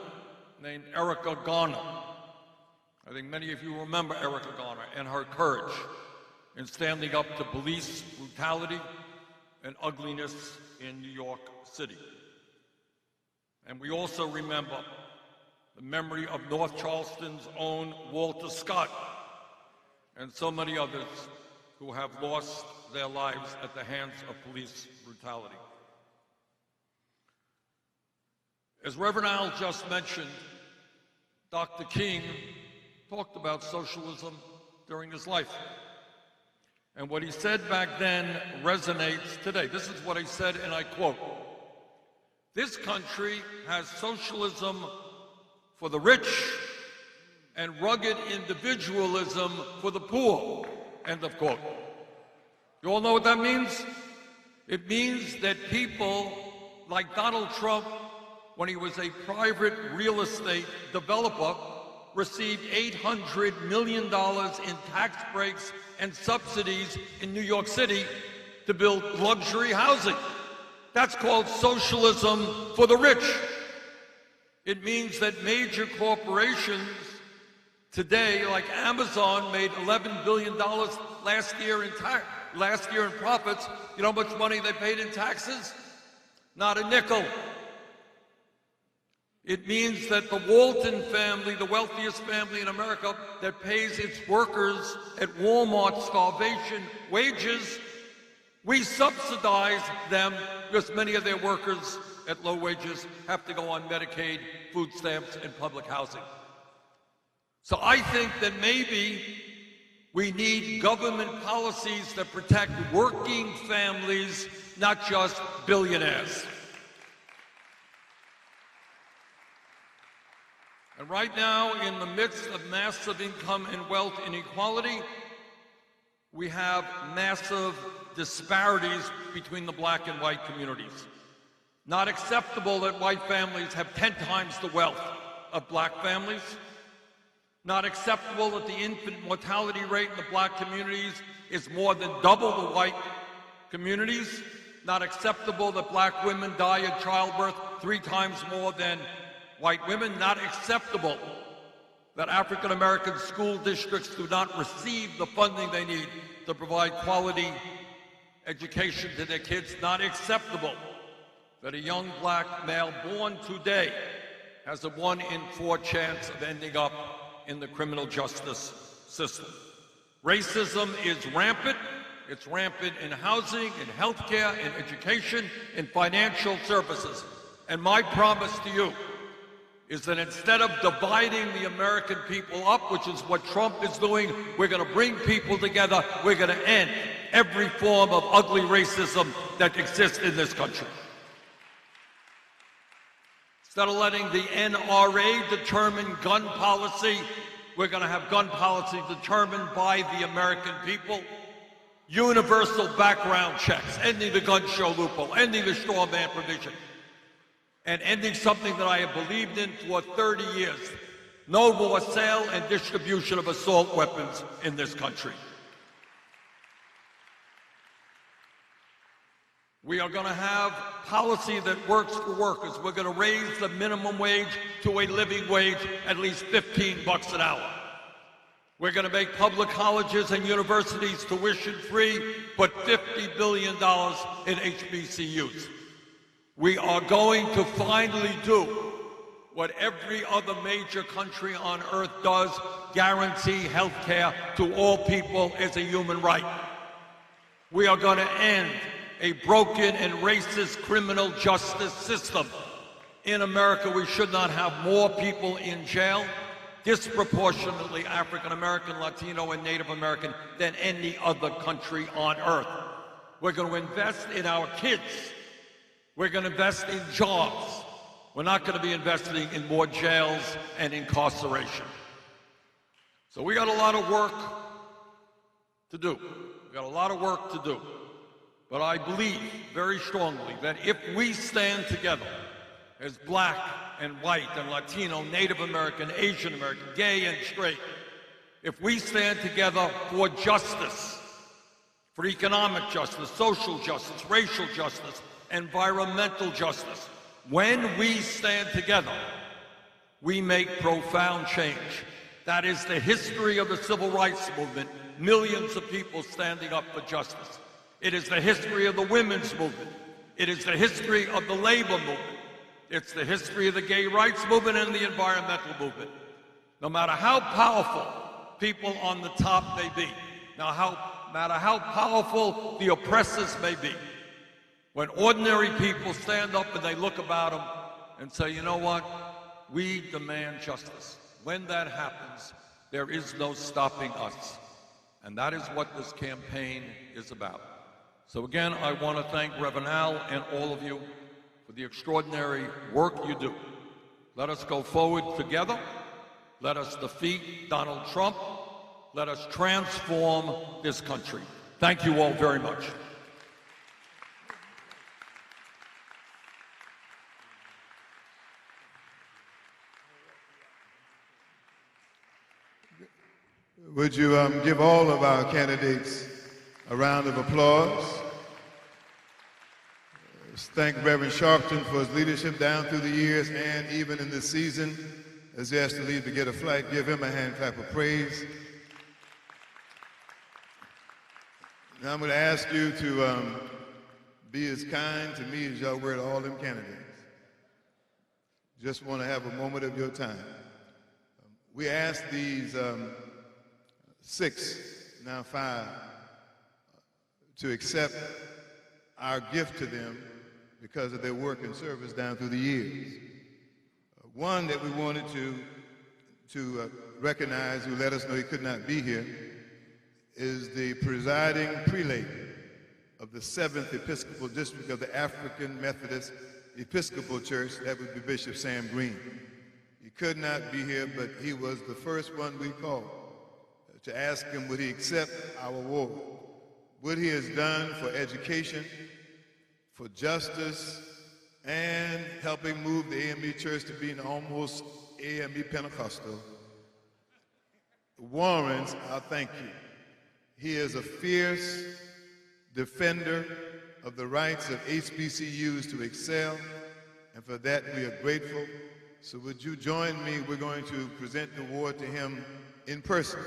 Speaker 8: named Erica Garner. I think many of you remember Erica Garner and her courage in standing up to police brutality and ugliness in New York City. And we also remember the memory of North Charleston's own Walter Scott and so many others who have lost their lives at the hands of police brutality. As Reverend Al just mentioned, Dr. King talked about socialism during his life. And what he said back then resonates today. This is what he said, and I quote, "This country has socialism for the rich and rugged individualism for the poor," end of quote. You all know what that means? It means that people like Donald Trump, when he was a private real estate developer, received $800 million in tax breaks and subsidies in New York City to build luxury housing. That's called socialism for the rich. It means that major corporations today, like Amazon, made $11 billion last year in profits. You know how much money they paid in taxes? Not a nickel. It means that the Walton family, the wealthiest family in America, that pays its workers at Walmart starvation wages, we subsidize them because many of their workers at low wages have to go on Medicaid, food stamps, and public housing. So I think that maybe we need government policies that protect working families, not just billionaires. And right now, in the midst of massive income and wealth inequality, we have massive disparities between the black and white communities. Not acceptable that white families have 10 times the wealth of black families. Not acceptable that the infant mortality rate in the black communities is more than double the white communities. Not acceptable that black women die in childbirth 3 times more than white women. Not acceptable that African American school districts do not receive the funding they need to provide quality education to their kids. Not acceptable that a young black male born today has a 1 in 4 chance of ending up in the criminal justice system. Racism is rampant It's rampant in housing, in healthcare, in education, in financial services. And my promise to you is that instead of dividing the American people up, which is what Trump is doing, we're going to bring people together. We're going to end every form of ugly racism that exists in this country. Instead of letting the NRA determine gun policy, we're going to have gun policy determined by the American people. Universal background checks, ending the gun show loophole, ending the straw man provision, and ending something that I have believed in for 30 years. No more sale and distribution of assault weapons in this country. We are going to have policy that works for workers. We're going to raise the minimum wage to a living wage, at least $15 an hour. We're going to make public colleges and universities tuition-free, put $50 billion in HBCUs. We are going to finally do what every other major country on earth does, guarantee health care to all people as a human right. We are going to end a broken and racist criminal justice system. In America, we should not have more people in jail, disproportionately African American, Latino, and Native American, than any other country on earth. We're going to invest in our kids. We're going to invest in jobs. We're not going to be investing in more jails and incarceration. So we got a lot of work to do. We got a lot of work to do. But I believe very strongly that if we stand together as black and white and Latino, Native American, Asian American, gay and straight, if we stand together for justice, for economic justice, social justice, racial justice, environmental justice, when we stand together, we make profound change. That is the history of the civil rights movement, millions of people standing up for justice. It is the history of the women's movement. It is the history of the labor movement. It's the history of the gay rights movement and the environmental movement. No matter how powerful people on the top may be, no matter how powerful the oppressors may be, when ordinary people stand up and they look about them and say, you know what, we demand justice. When that happens, there is no stopping us. And that is what this campaign is about. So again, I want to thank Reverend Al and all of you for the extraordinary work you do. Let us go forward together. Let us defeat Donald Trump. Let us transform this country. Thank you all very much.
Speaker 9: Would you give all of our candidates a round of applause? Thank Reverend Sharpton for his leadership down through the years and even in this season. As he has to leave to get a flight, give him a hand clap of praise. Now I'm going to ask you to be as kind to me as y'all were to all them candidates. Just want to have a moment of your time. We asked these 6, now 5, to accept our gift to them because of their work and service down through the years. One that we wanted to recognize, who let us know he could not be here, is the presiding prelate of the 7th Episcopal District of the African Methodist Episcopal Church. That would be Bishop Sam Green. He could not be here, but he was the first one we called to ask him would he accept our award. What he has done for education, for justice, and helping move the AME Church to being almost AME Pentecostal warrants our thank you. He is a fierce defender of the rights of HBCUs to excel, and for that we are grateful. So would you join me? We're going to present the award to him in person,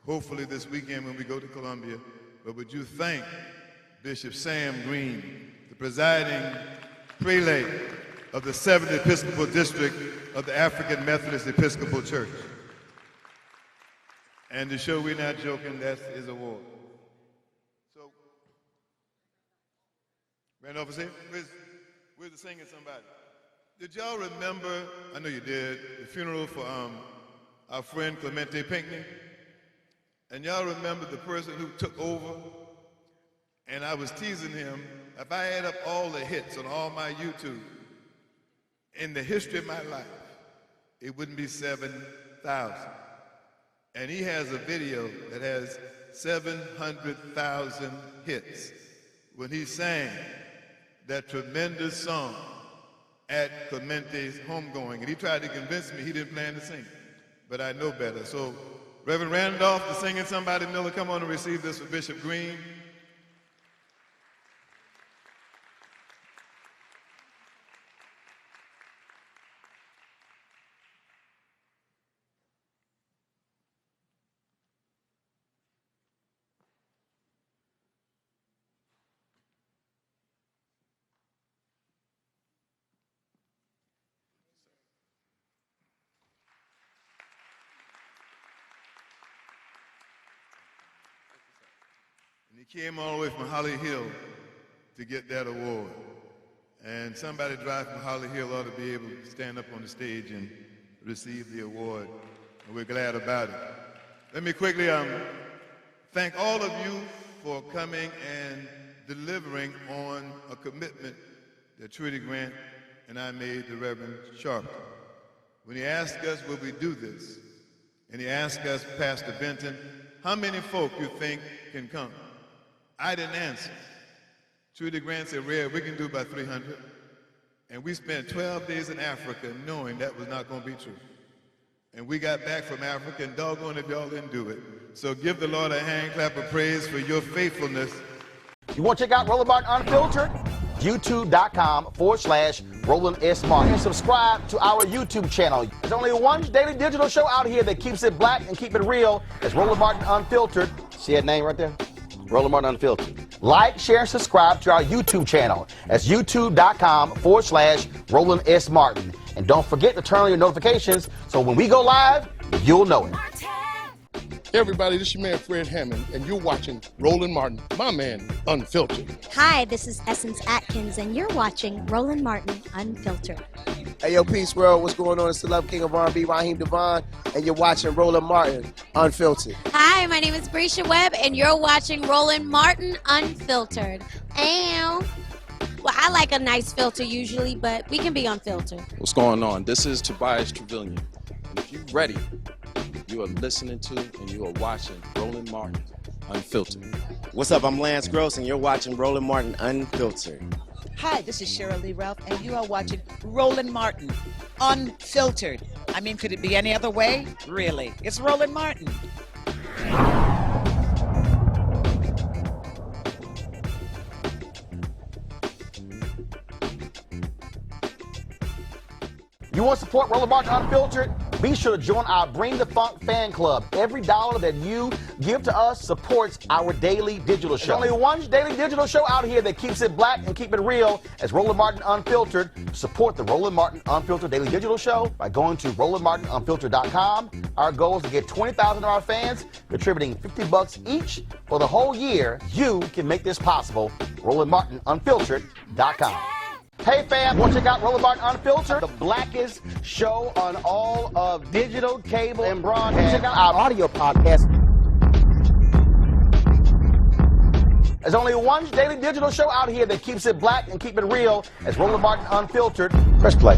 Speaker 9: hopefully this weekend when we go to Columbia. But would you thank Bishop Sam Green, the presiding prelate of the 7th Episcopal District of the African Methodist Episcopal Church. And to show we're not joking, that's his award. So Ran over, say, where's the singing somebody? Did y'all remember, I know you did, the funeral for our friend Clemente Pinckney? And y'all remember the person who took over? And I was teasing him, if I add up all the hits on all my YouTube, in the history of my life, it wouldn't be 7,000. And he has a video that has 700,000 hits when he sang that tremendous song at Clemente's homegoing. And he tried to convince me he didn't plan to sing it, but I know better. So Reverend Randolph, the Singing Somebody Miller, come on and receive this for Bishop Green. And he came all the way from Holly Hill to get that award. And somebody driving from Holly Hill ought to be able to stand up on the stage and receive the award. And we're glad about it. Let me quickly thank all of you for coming and delivering on a commitment that Trudy Grant and I made to Reverend Sharpton. When he asked us, will we do this? And he asked us, Pastor Benton, how many folk you think can come? I didn't answer. Trudy Grant said, Red, we can do about 300. And we spent 12 days in Africa knowing that was not going to be true. And we got back from Africa, and doggone if y'all didn't do it. So give the Lord a hand clap of praise for your faithfulness.
Speaker 10: You want to check out Roland Martin Unfiltered? YouTube.com/Roland S. Martin. And subscribe to our YouTube channel. There's only one daily digital show out here that keeps it black and keep it real. It's Roland Martin Unfiltered. See that name right there? Roland Martin Unfiltered. Like, share, and subscribe to our YouTube channel. That's youtube.com/Roland S. Martin. And don't forget to turn on your notifications so when we go live, you'll know it.
Speaker 11: Hey everybody, this is your man Fred Hammond, and you're watching Roland Martin, my man, Unfiltered.
Speaker 12: Hi, this is Essence Atkins, and you're watching Roland Martin Unfiltered.
Speaker 13: Hey yo, Peace World, what's going on? It's the Love King of R&B, Raheem Devon, and you're watching Roland Martin Unfiltered.
Speaker 12: Hi, my name is Brescia Webb, and you're watching Roland Martin Unfiltered. Ow. Well, I like a nice filter usually, but we can be unfiltered.
Speaker 14: What's going on? This is Tobias Trevelyan, and if you're ready, you are listening to and you are watching Roland Martin Unfiltered.
Speaker 15: What's up? I'm Lance Gross, and you're watching Roland Martin Unfiltered.
Speaker 16: Hi, this is Cheryl Lee Ralph, and you are watching Roland Martin Unfiltered. I mean, could it be any other way? Really? It's Roland Martin.
Speaker 10: You want to support Roland Martin Unfiltered? Be sure to join our Bring the Funk fan club. Every dollar that you give to us supports our daily digital show. There's only one daily digital show out here that keeps it black and keep it real. It's Roland Martin Unfiltered. Support the Roland Martin Unfiltered daily digital show by going to RolandMartinUnfiltered.com. Our goal is to get 20,000 of our fans contributing $50 each for the whole year. You can make this possible. RolandMartinUnfiltered.com. Hey fam, want to check out Roland Martin Unfiltered? The blackest show on all of digital, cable, and broadcast. Check out our audio podcast. There's only one daily digital show out here that keeps it black and keep it real. It's Roland Martin Unfiltered. Press play.